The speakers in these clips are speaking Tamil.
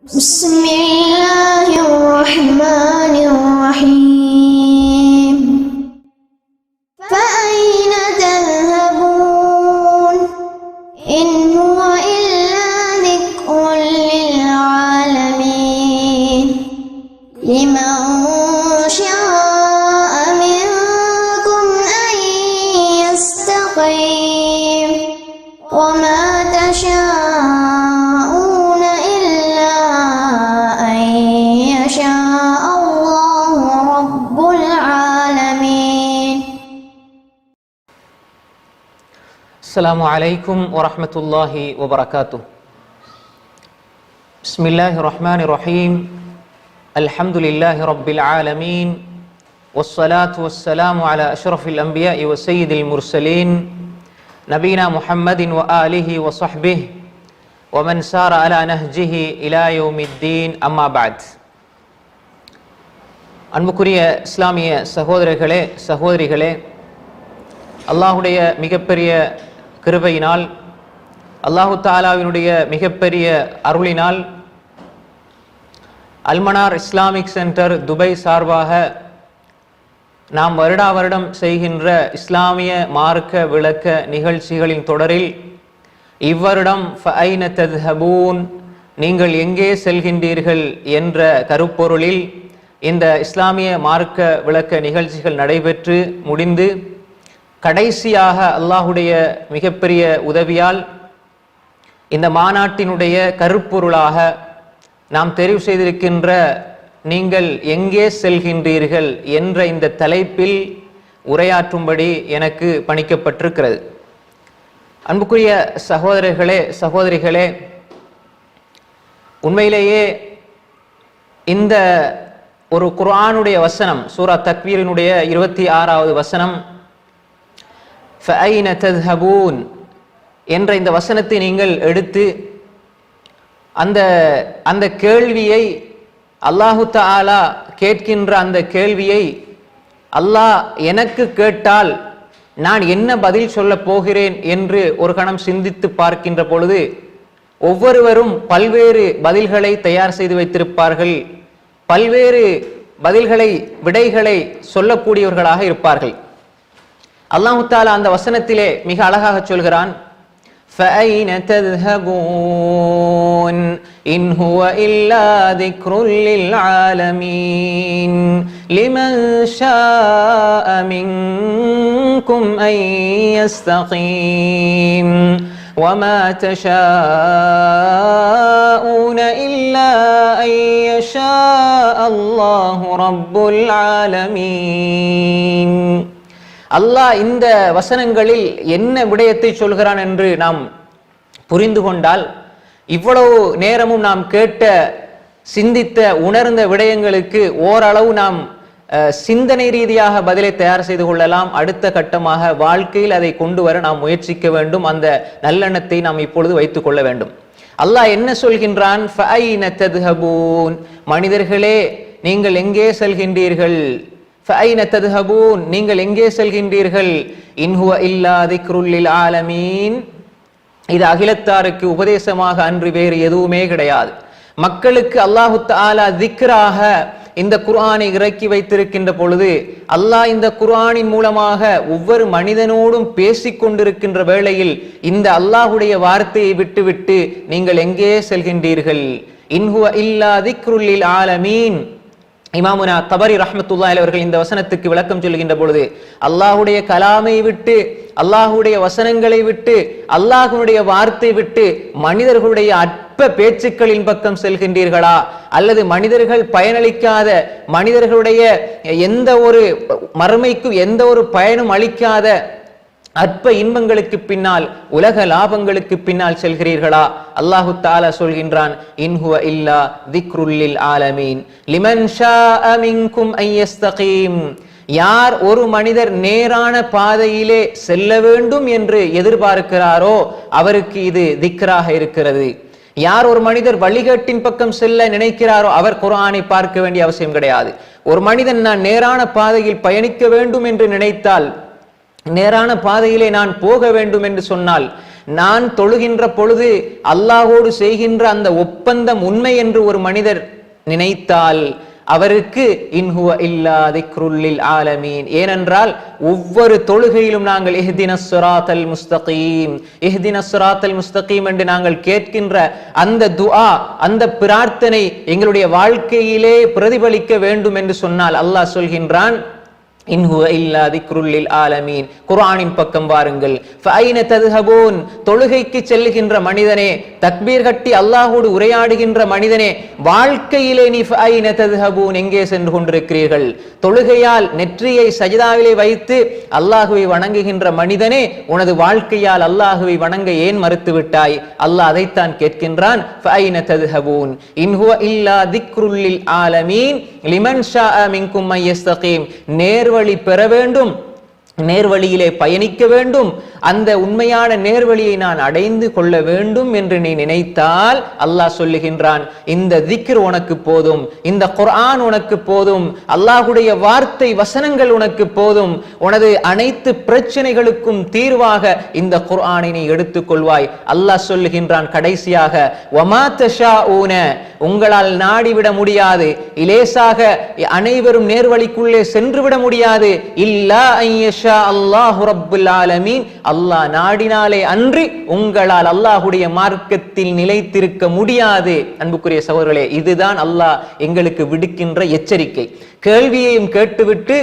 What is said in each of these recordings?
بسم الله الرحمن الرحيم فأين تذهبون إن هو إلا ذكر للعالمين لمن شاء منكم أن يستقيم وما تشاءون إلا أن يشاء الله رب العالمين. السلام عليكم ورحمة الله وبركاته. بسم الله الرحمن الرحيم. الحمد لله رب العالمين والصلاة والسلام على أشرف الأنبياء وسيد المرسلين نبينا محمد وآله وصحبه ومن سار على نهجه إلى يوم الدين أما بعد. அன்புக்குரிய இஸ்லாமிய சகோதரர்களே சகோதரிகளே, அல்லாஹுடைய மிகப்பெரிய கிருபையினால், அல்லாஹு தாலாவினுடைய மிகப்பெரிய அருளினால் அல்மனார் இஸ்லாமிக் சென்டர் துபை சார்பாக நாம் வருடா வருடம் செய்கின்ற இஸ்லாமிய மார்க்க விளக்க நிகழ்ச்சிகளின் தொடரில் இவ்வருடம் ஃபஐன தத்ஹபூன், நீங்கள் எங்கே செல்கின்றீர்கள் என்ற கருப்பொருளில் இந்த இஸ்லாமிய மார்க்க விளக்க நிகழ்ச்சிகள் நடைபெற்று முடிந்து கடைசியாக அல்லாஹுடைய மிகப்பெரிய உதவியால் இந்த மாநாட்டினுடைய கருப்பொருளாக நாம் தெரிவு செய்திருக்கின்ற நீங்கள் எங்கே செல்கின்றீர்கள் என்ற இந்த தலைப்பில் உரையாற்றும்படி எனக்கு பணிக்கப்பட்டிருக்கிறது. அன்புக்குரிய சகோதரர்களே சகோதரிகளே, உண்மையிலேயே இந்த ஒரு குர்ஆனுடைய வசனம், சூரா தக்வீரினுடைய 26வது வசனம், ஃபஐன தத்ஹபூன் என்ற இந்த வசனத்தை நீங்கள் எடுத்து அந்த கேள்வியை, அல்லாஹு தஆலா கேட்கின்ற அந்த கேள்வியை அல்லாஹ் எனக்கு கேட்டால் நான் என்ன பதில் சொல்ல போகிறேன் என்று ஒரு கணம் சிந்தித்து பார்க்கின்ற பொழுது ஒவ்வொருவரும் பல்வேறு பதில்களை தயார் செய்து வைத்திருப்பார்கள், பல்வேறு விடைகளை சொல்லக்கூடியவர்களாக இருப்பார்கள். அல்லாஹு தஆலா அந்த வசனத்திலே மிக அழகாக சொல்கிறான், فَأَيْنَ تَذْهَبُونَ إِنْ هُوَ إِلَّا ذِكْرٌ لِلْعَالَمِينَ لِمَنْ شَاءَ مِنْكُمْ أَنْ يَسْتَقِيمَ وَمَا تَشَاءُونَ إِلَّا أَنْ يَشَاءَ اللَّهُ رَبُّ الْعَالَمِينَ. அல்லாஹ் இந்த வசனங்களில் என்ன விடயத்தை சொல்கிறான் என்று நாம் புரிந்து கொண்டால், இவ்வளவு நேரமும் நாம் கேட்ட, சிந்தித்த, உணர்ந்த விடயங்களுக்கு ஓரளவு நாம் சிந்தனை ரீதியாக பதிலை தயார் செய்து கொள்ளலாம். அடுத்த கட்டமாக வாழ்க்கையில் அதை கொண்டு வர நாம் முயற்சிக்க வேண்டும். அந்த நல்லெண்ணத்தை நாம் இப்பொழுது வைத்துக் கொள்ள வேண்டும். அல்லாஹ் என்ன சொல்கின்றான்? ஃபஐன தத்ஹபூன், மனிதர்களே நீங்கள் எங்கே செல்கின்றீர்கள்? ஃபஐன தத்ஹபூன், நீங்கள் எங்கே செல்கின்றீர்கள்? இன் ஹுவ இல்லா திக்ருல் லில் ஆலமீன், இது அகிலத்தாருக்கு உபதேசமாக அன்று வேறு எதுவுமே கிடையாது. மக்களுக்கு அல்லாஹு தஆலா திக்ராக இந்த குர்ஆனை இறக்கி வைத்திருக்கின்ற பொழுது, அல்லாஹ் இந்த குர்ஆனின் மூலமாக ஒவ்வொரு மனிதனோடும் பேசிக் கொண்டிருக்கின்ற வேளையில் இந்த அல்லாஹுடைய வார்த்தையை விட்டுவிட்டு நீங்கள் எங்கே செல்கின்றீர்கள்? இன் ஹுவ இல்லா திக்ருல் லில் ஆலமீன். இமாமுனா தபரி ரஹ்மத்துல்லாஹி அலைஹி அவர்கள் இந்த வசனத்துக்கு விளக்கம் சொல்கின்ற பொழுது, அல்லாஹுடைய கலாமை விட்டு, அல்லாஹுடைய வசனங்களை விட்டு, அல்லாஹுடைய வார்த்தை விட்டு மனிதர்களுடைய அற்ப பேச்சுக்களின் பக்கம் செல்கின்றீர்களா? அல்லது மனிதர்கள் பயனளிக்காத, மனிதர்களுடைய எந்த ஒரு மறுமைக்கும் எந்த ஒரு பயனும் அளிக்காத அற்ப இன்பங்களுக்கு பின்னால், உலக லாபங்களுக்கு பின்னால் செல்கிறீர்களா? அல்லாஹு தஆலா சொல்கின்றான், இன் ஹுவ இல்லா திக்ருல் லில் ஆலமீன் லிமன் ஷாஅ மின்கும் அன் யஸ்தகீம். யார் ஒரு மனிதர் நேரான பாதையிலே செல்ல வேண்டும் என்று எதிர்பார்க்கிறாரோ அவருக்கு இது திக்ராக இருக்கிறது. யார் ஒரு மனிதர் வழிகேட்டின் பக்கம் செல்ல நினைக்கிறாரோ அவர் குர்ஆனை பார்க்க வேண்டிய அவசியம் கிடையாது. ஒரு மனிதன் நான் நேரான பாதையில் பயணிக்க வேண்டும் என்று நினைத்தால், நேரான பாதையிலே நான் போக வேண்டும் என்று சொன்னால், நான் தொழுகின்ற பொழுது அல்லாஹோடு செய்கின்ற அந்த ஒப்பந்தம் உண்மை என்று ஒரு மனிதர் நினைத்தால் அவருக்கு இன்ஹுவ இல்லா திக்ருல் லில் ஆலமீன். ஏனென்றால் ஒவ்வொரு தொழுகையிலும் நாங்கள் இஹ்தினஸ் ஸிராத்தல் முஸ்தகீம், இஹ்தினஸ் ஸிராத்தல் முஸ்தகீம் என்று நாங்கள் கேட்கின்ற அந்த துஆ, அந்த பிரார்த்தனை எங்களுடைய வாழ்க்கையிலே பிரதிபலிக்க வேண்டும் என்று சொன்னால் அல்லாஹ் சொல்கின்றான் இன்ஹுவ இல்லா திக்ருல் லில் ஆலமீன். குர்ஆனின் பக்கம் வாருங்கள். ஃபஐன தذهبون, தொழுகைக்கு செல்லுகின்ற மனிதனே, தக்பீர் கட்டி அல்லாஹ்வோடு உரையாடுகின்ற மனிதனே, வாழ்க்கையிலே நீ ஃபஐன தذهبون எங்கே சென்று கொண்டிருக்கிறீர்கள்? தொழுகையால் நெற்றியை சஜிதாவிலே வைத்து அல்லாஹ்வை வணங்குகின்ற மனிதனே, உனது வாழ்க்கையால் அல்லாஹ்வை வணங்க ஏன் மறுத்து விட்டாய்? அல்லாஹ் அதைத்தான் கேட்கின்றான். ஃபஐன தذهبون இன்ஹுவ இல்லா திக்ருல் லில் ஆலமீன் லிமன் ஷாஅ மின்கும் மை யஸ்தகீம். நேர்வழி பெற வேண்டும், நேர்வழியிலே பயணிக்க வேண்டும், அந்த உண்மையான நேர்வழியை நான் அடைந்து கொள்ள வேண்டும் என்று நீ நினைத்தால் அல்லாஹ் சொல்லுகின்றான், இந்த திக்ர் உனக்கு போதும், இந்த குர்ஆன் உனக்கு போதும், அல்லாஹ்வுடைய வார்த்தை வசனங்கள் உனக்கு போதும், உனது அனைத்து பிரச்சனைகளுக்கும் தீர்வாக இந்த குர்ஆனை நீ எடுத்துக்கொள்வாய். அல்லாஹ் சொல்லுகின்றான் கடைசியாக, வமா தஷாஊன, உங்களால் நாடிவிட முடியாது, இலேசாக அனைவரும் நேர்வழிக்குள்ளே சென்றுவிட முடியாது, இல்லா ஐயஷா அல்லாஹு ரப்புல் ஆலமீன், அல்லாஹ் நாடினாலே அன்றி உங்களால் அல்லாஹ்வுடைய மார்க்கத்தில் நிலைத்திருக்க முடியாது. அன்புக்குரிய சகோதரர்களே, இதுதான் அல்லாஹ் எங்களுக்கு விடுக்கின்ற எச்சரிக்கை. கேள்வியையும் கேட்டுவிட்டு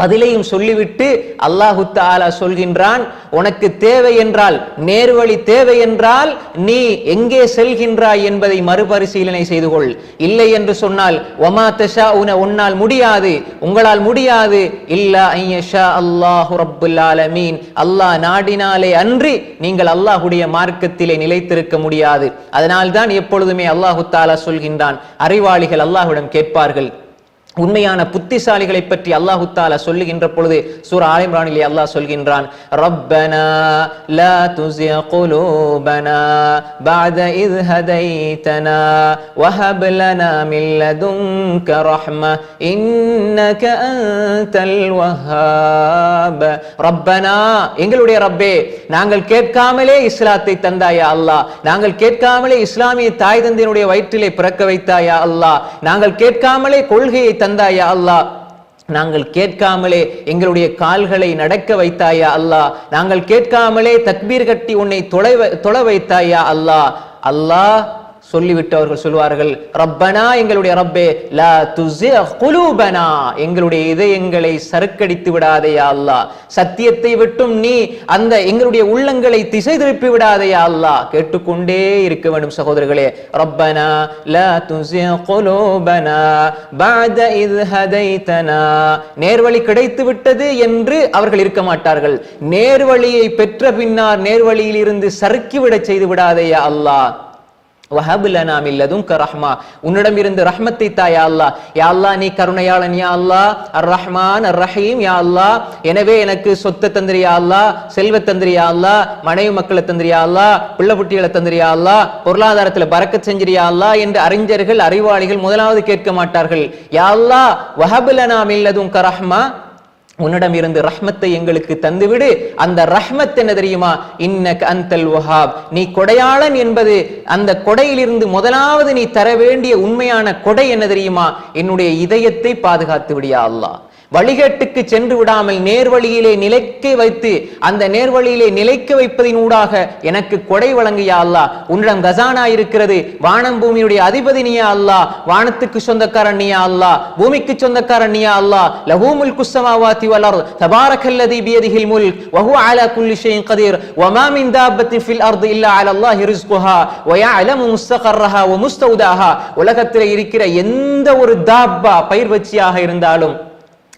பதிலையும் சொல்லிவிட்டு அல்லாஹு தஆலா சொல்கின்றான், உனக்கு தேவை என்றால், நேர்வழி தேவை என்றால் நீ எங்கே செல்கின்றாய் என்பதை மறுபரிசீலனை செய்து கொள். இல்லை என்று சொன்னால் வமா தஷாஊன, உன்னால் முடியாது, உங்களால் முடியாது, இல்லா ஐயஷா அல்லாஹு ரப்புல் ஆலமீன், அல்லாஹ் நாடினாலே அன்றி நீங்கள் அல்லாஹ்வுடைய மார்க்கத்திலே நிலைத்திருக்க முடியாது. அதனால்தான் எப்பொழுதுமே அல்லாஹு தஆலா சொல்கின்றான், அறிவாளிகள் அல்லாஹ்விடம் கேட்பார்கள். உண்மையான புத்திசாலிகளை பற்றி அல்லாஹு தஆலா சொல்லுகின்ற பொழுது சூரா ஆல் இம்ரானிலே அல்லாஹ் சொல்கின்றான், ரப்பனா லா துஸிக் குலூபனா பஅத இஸ் ஹதைதனா வஹப் லனா மின் லதுன்க ரஹ்ம இன்னக அன்தல் வஹ்ஹாப். ரப்பனா, எங்களுடைய ரப்பே, நாங்கள் கேட்காமலே இஸ்லாத்தை தந்தாயா அல்லாஹ், நாங்கள் கேட்காமலே இஸ்லாமிய தாய் தந்தையினுடைய வயிற்றிலே பிறக்க வைத்தாயா அல்லாஹ், நாங்கள் கேட்காமலே கொள்கையை தந்தாயா அல்லாஹ், நாங்கள் கேட்காமலே எங்களுடைய கால்களை நடக்க வைத்தாயா அல்லாஹ், நாங்கள் கேட்காமலே தக்பீர் கட்டி உன்னை தொழ வைத்தாயா அல்லாஹ். அல்லாஹ் சொல்லிவிட்டு அவர்கள் சொல்வார்கள், ரப்பனா, எங்களுடைய ரப்பே, லா துஸிக் குலூபனா, எங்களுடைய இதயங்களை சறுக்கடித்து விடாதே யா அல்லாஹ், சத்தியத்தை விட்டும் நீ அந்த எங்களுடைய உள்ளங்களை திசை திருப்பி விடாதே யா அல்லாஹ். கேட்டுக்கொண்டே இருக்க வேண்டும் சகோதரர்களே. ரப்பனா லா துஸிக் குலூபனா பஅத இஸ் ஹதைதனா, நேர்வழி கிடைத்து விட்டது என்று அவர்கள் இருக்க மாட்டார்கள். நேர்வழியை பெற்ற பின்னர் நேர்வழியில் இருந்து சறுக்கிவிட செய்து விடாதே யா அல்லாஹ். வஹப் லனா மின் லதுன்க ரஹ்மா, உன்னிடம் இருந்து ரஹ்மத்தை தா யா அல்லாஹ். யா அல்லாஹ், நீ கருணையாளன் யா அல்லாஹ், அர் ரஹ்மான் அர் ரஹீம் யா அல்லாஹ். எனவே எனக்கு சொத்தை தந்திரியா அல்லாஹ், செல்வ தந்திரியா அல்லாஹ், மனைவி மக்களை தந்திரியா அல்லாஹ், பிள்ளை குட்டிகளை தந்திரியா அல்லாஹ், பொருளாதாரத்துல பரக்கத் செஞ்சிரியா அல்லாஹ் என்று அறிஞர்கள் அறிவாளிகள் முதலாவது கேட்க மாட்டார்கள். யா அல்லாஹ், வஹப் லனா மின் லதுன்க ரஹ்மா, உன்னிடம் இருந்து ரஹ்மத்தை எங்களுக்கு தந்துவிடு. அந்த ரஹ்மத் என்ன தெரியுமா? இன்னக அன்தல் வஹாப், நீ கொடையாளன் என்பது அந்த கொடையிலிருந்து முதலாவது நீ தர வேண்டிய உண்மையான கொடை என்ன தெரியுமா? என்னுடைய இதயத்தை பாதுகாத்து விடியா அல்லாஹ். வழிகேட்டுக்கு சென்று விடாமல் நேர்வழியிலே நிலைக்க வைத்து அந்த நேர்வழியிலே நிலைக்க வைப்பதினூடாக எனக்கு கொடை வழங்கியா அல்லாஹ். உன்னிடம் கசானா இருக்கிறது, வானம் பூமியுடைய அதிபதி நீயா அல்லாஹ், வானத்துக்கு சொந்தக்காரன் நீயா அல்லாஹ், பூமிக்கு சொந்தக்காரன் நீயா அல்லாஹ். லஹூ முல்கு ஸமாவாதி வல் அர்த் தபாரக்கல்லதி பியதிஹில் முல்க் வஹுவ அலா குல்லி ஷைஇன் கதீர் வமா மின் தாபத்தின் ஃபில் அர்தி இல்லா அலல்லாஹி ரிஸ்குஹா வயஅலமு முஸ்தகர்ரஹா வ முஸ்தௌதாஹா. உலகத்திலே இருக்கிற எந்த ஒரு தாப்பா பயிர்வச்சியாக இருந்தாலும்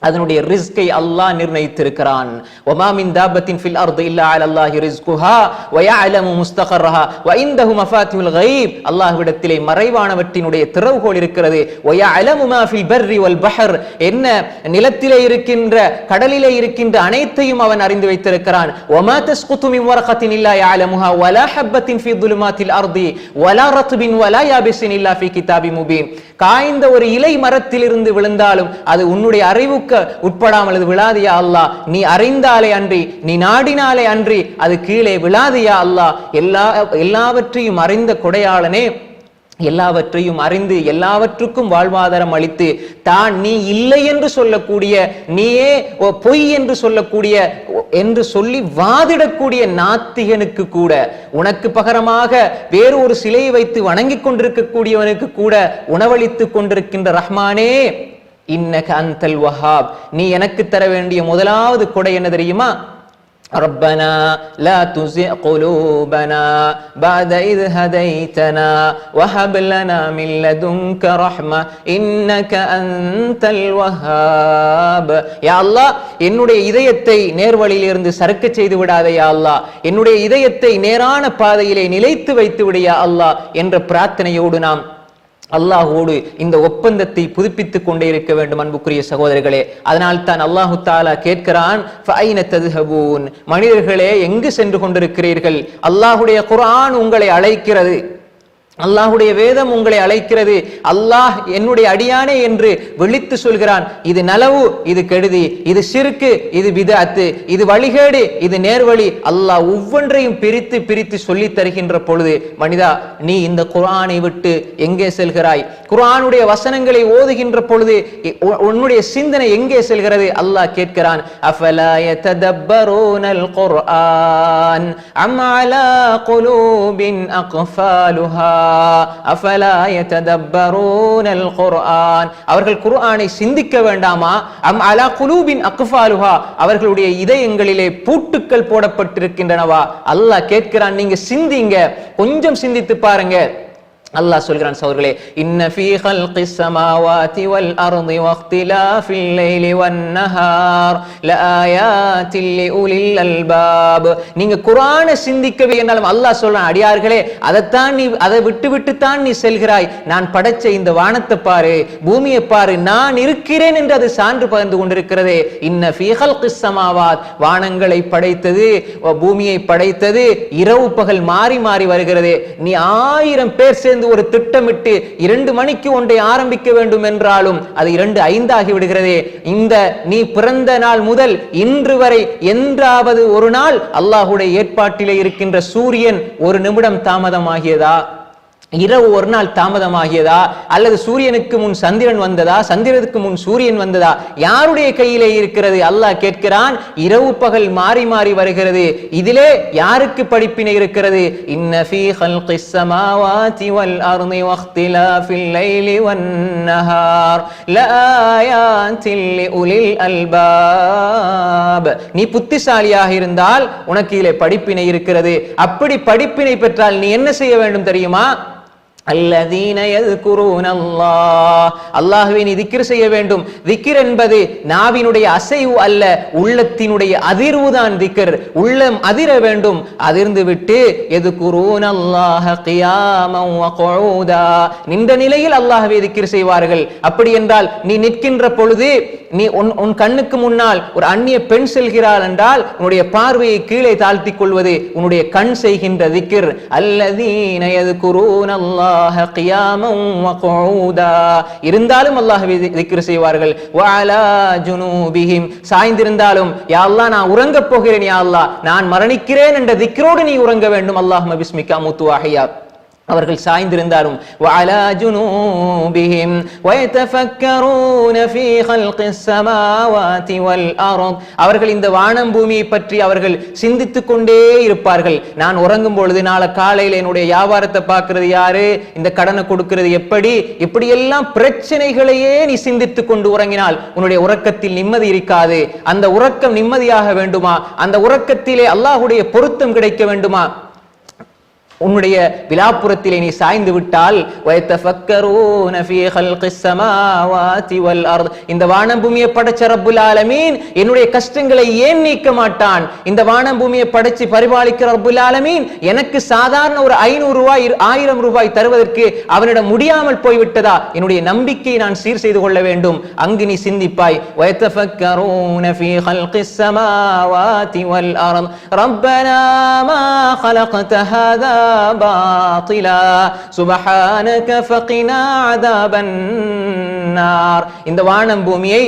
அதனுடைய ரிஸ்கை அல்லாஹ் நிர்ணயித்திருக்கிறான். வமா மின் தாபத்தின் ஃபில் அர்தி இல்லா அலல்லாஹி ரிஸ்குஹா வயஅலமு முஸ்தகர்ரஹா வஇந்தஹு மஃபாத்திஹுல் கைப். அல்லாஹ்விடத்திலே மறைவானவற்றினுடைய திறவுகோல் இருக்கிறது. வயஅலமு மா ஃபில் பர்ரி வல் பஹர், என்ன நிலத்திலே இருக்கின்ற கடலிலே இருக்கின்ற அனைத்தையும் அவன் அறிந்து வைத்திருக்கிறான். வமா தஸ்குது மின் வரகத்தின் இல்லா யஅலமுஹா வலா ஹப்பத்தின் ஃபீ ظுலுமாத்தில் அர்தி வலா ரத்பின் வலா யாபிஸின் இல்லா ஃபீ கிதாபின் முபீன். காய்ந்த ஒரு இலை மரத்திலிருந்து விழுந்தாலும் அது உன்னுடைய அறிவுக்கு உட்படாமல் அது விழாது யா அல்லாஹ். நீ அறிந்தாலே அன்றி, நீ நாடினாலே அன்றி அது கீழே விழாது யா அல்லாஹ். எல்லாவற்றையும் அறிந்த கொடையாளனே, எல்லாவற்றையும் அறிந்து எல்லாவற்றுக்கும் வாழ்வாதாரம் அளித்து தான் நீ இல்லை என்று சொல்லக்கூடிய, நீயே பொய் என்று சொல்லக்கூடிய என்று சொல்லி வாதிடக்கூடிய நாத்திகனுக்கு கூட, உனக்கு பகரமாக வேறு ஒரு சிலையை வைத்து வணங்கிக் கொண்டிருக்கக்கூடியவனுக்கு கூட உணவளித்துக் கொண்டிருக்கின்ற ரஹ்மானே, இன்னக அன்தல் வஹாப், நீ எனக்கு தர வேண்டிய முதலாவது கொடை என்ன தெரியுமா? ربنا لا تزغ قلوبنا بعد إذ هديتنا وهب لنا من لدنك رحمة إنك أنت الوهاب. யா அல்லாஹ், என்னுடைய இதயத்தை நேர்வழியிலிருந்து சறுக்க செய்து விடாதே யா அல்லாஹ், என்னுடைய இதயத்தை நேரான பாதையிலே நிலைத்து வைத்து விடு யா அல்லாஹ் என்ற பிரார்த்தனையோடு நாம் அல்லாஹோடு இந்த ஒப்பந்தத்தை புதுப்பித்துக் கொண்டே இருக்க வேண்டும். அன்புக்குரிய சகோதரர்களே, அதனால் தான் அல்லாஹு தாலா கேட்கிறான், ஃபைன தத்ஹபூன், மனிதர்களே எங்கு சென்று கொண்டிருக்கிறீர்கள்? அல்லாஹுடைய குர்ஆன் உங்களை அழைக்கிறது, அல்லாஹுடைய வேதம் உங்களை அழைக்கிறது. அல்லாஹ் என்னுடைய அடியானே என்று விழித்து சொல்கிறான். இது நலவு, இது கெடுதி, இது ஷிர்கு, இது பிதஅத், இது வழிகேடு, இது நேர்வழி. அல்லாஹ் ஒவ்வொன்றையும் பிரித்து பிரித்து சொல்லி தருகின்ற பொழுது, மனிதா நீ இந்த குர்ஆனை விட்டு எங்கே செல்கிறாய்? குர்ஆனுடைய வசனங்களை ஓதுகின்ற பொழுது உன்னுடைய சிந்தனை எங்கே செல்கிறது? அல்லாஹ் கேட்கிறான், அஃபலா யததப்பரூனல் குர்ஆன் அம் அலா குலூபின் அக்ஃபாலுஹா அஃபலா யததப்பரூனல் குர்ஆன், அவர்கள் குர்ஆனை சிந்திக்க வேண்டாமா? அம் அலா குலூபின் அக்ஃபாலுஹா, அவர்களுடைய இதயங்களிலே பூட்டுக்கள் போடப்பட்டிருக்கின்றனவா? அல்லாஹ் கேட்கிறான், நீங்க சிந்திங்க, கொஞ்சம் சிந்தித்து பாருங்க. அல்லாஹ் சொல்கிறான், சகோதரர்களே, இன்ன ஃபீ ஹல்கிஸ் ஸமாவாதி வல் அர்தி வக்திலாஃபில் லைலி வன் நஹார் லஆயாத்தில் லிஉலில் அல்பாப். நீங்க குர்ஆனை சிந்திக்கவே என்றாலும் அல்லாஹ் சொல்றான், அடியார்களே அதை விட்டு தான் நீ செல்கிறாய். நான் படைச்ச இந்த வானத்தை பாரு, பூமியை பாரு, நான் இருக்கிறேன் என்று அது சான்று பகிர்ந்து கொண்டிருக்கிறதே. இன்ன ஃபீ ஹல்கிஸ் ஸமாவாத், வானங்களை படைத்தது, பூமியை படைத்தது, இரவு பகல் மாறி மாறி வருகிறதே. நீ 1000 பேர் சேர்ந்து ஒரு திட்டமிட்டு 2 மணிக்கு ஒன்றை ஆரம்பிக்க வேண்டும் என்றாலும் அது 2:05 ஆகி விடுகிறதே. இந்த நீ பிறந்த நாள் முதல் இன்று வரை என்றாவது ஒரு நாள் அல்லாஹ்வுடைய ஏற்பாட்டிலே இருக்கின்ற சூரியன் 1 நிமிடம் தாமதமாகியதா? இரவு ஒரு நாள் தாமதமாகியதா? அல்லது சூரியனுக்கு முன் சந்திரன் வந்ததா? சந்திரனுக்கு முன் சூரியன் வந்ததா? யாருடைய கையிலே இருக்கிறது? அல்லாஹ் கேட்கிறான், இரவு பகல் மாறி மாறி வருகிறது, இதிலே யாருக்கு படிப்பினை இருக்கிறது? இன்ன ஃபீ ஹல்கிஸ் ஸமாவாதி வல் அர்தி வக்திலாஃபில் லைலி வன் நஹார் லஆயாத்தில் லிஉலில் அல்பாப். நீ புத்திசாலியாக இருந்தால் உனக்கு இதிலே படிப்பினை இருக்கிறது. அப்படி படிப்பினை பெற்றால் நீ என்ன செய்ய வேண்டும் தெரியுமா? அல்லதீன யذ்குரூன அல்லாஹ், அல்லாஹ்வை நீ திக்ர் செய்ய வேண்டும். திக்ர் என்பது நாவினுடைய அசைவு அல்ல, உள்ளத்தினுடைய அதிர்வு தான் திக்ர். உள்ளம் அதிர வேண்டும். அதிர்ந்து விட்டு யذ்குரூன அல்லாஹ கியாமன் வ குஊதா, நின்ற நிலையில் அல்லாஹ்வை திக்ர் செய்வார்கள். அப்படி என்றால் நீ நிற்கின்ற பொழுது நீ உன் கண்ணுக்கு முன்னால் ஒரு அந்நிய பெண் செல்கிறாள் என்றால் உன்னுடைய பார்வையை கீழே தாழ்த்திக் கொள்வது உன்னுடைய கண் செய்கின்ற திக்ர். அல்லதீன யذ்குரூன அல்லாஹ் இருந்தாலும் அல்லாஹ்வை திக்ர் செய்வார்கள். வஅலா ஜுனூபிஹிம், சாய்ந்திருந்தாலும் யா அல்லாஹ் நான் உறங்கப் போகிறேன், யா அல்லாஹ் நான் மரணிக்கிறேன் என்ற திக்ரோடு நீ உறங்க வேண்டும். அல்லாஹும்ம பிஸ்மிகா அமூது வ அஹ்யா. அவர்கள் சாய்ந்திருந்தாலும் வஅலா ஜுனூபிஹிம் வயதஃபக்கரூன ஃபீ ஹல்கிஸ் ஸமாவாதி வல் அர்த், அவர்கள் இந்த வானம் பூமியை பற்றி அவர்கள் சிந்தித்துக் கொண்டே இருப்பார்கள். நான் உறங்கும் பொழுது நாளை காலையில் என்னுடைய வியாபாரத்தை பார்க்கிறது யாரு, இந்த கடனை கொடுக்கிறது எப்படி, இப்படியெல்லாம் பிரச்சனைகளையே நீ சிந்தித்துக் கொண்டு உறங்கினால் உன்னுடைய உறக்கத்தில் நிம்மதி இருக்காது. அந்த உறக்கம் நிம்மதியாக வேண்டுமா? அந்த உறக்கத்திலே அல்லாஹ்வுடைய பொருத்தம் கிடைக்க வேண்டுமா? உன்னுடைய விலாப்புறத்திலே நீ சாய்ந்து விட்டால் வயதஃபக்கரூன ஃபீ ஹல்கிஸ் ஸமாவாதி வல் அர்த், இந்த வானம் பூமியை படைச்ச ரப்புல் ஆலமீன் என்னுடைய கஷ்டங்களை ஏன் நீக்க மாட்டான்? இந்த வானம் பூமியை படைச்சு பரிபாலிக்கிற ரப்புல் ஆலமீன் எனக்கு சாதாரண ஒரு 500 ரூபாய் 1000 ரூபாய் தருவதற்கு அவனிடம் முடியாமல் போய்விட்டதா? என்னுடைய நம்பிக்கையை நான் சீர் செய்து கொள்ள வேண்டும். அங்கு நீ சிந்திப்பாய். வயதஃபக்கரூன ஃபீ ஹல்கிஸ் ஸமாவாதி வல் அர்த் ரப்பனா மா خلقت هذا باطلا سبحانك فقنا عذاب النار. இந்த வானம் பூமியை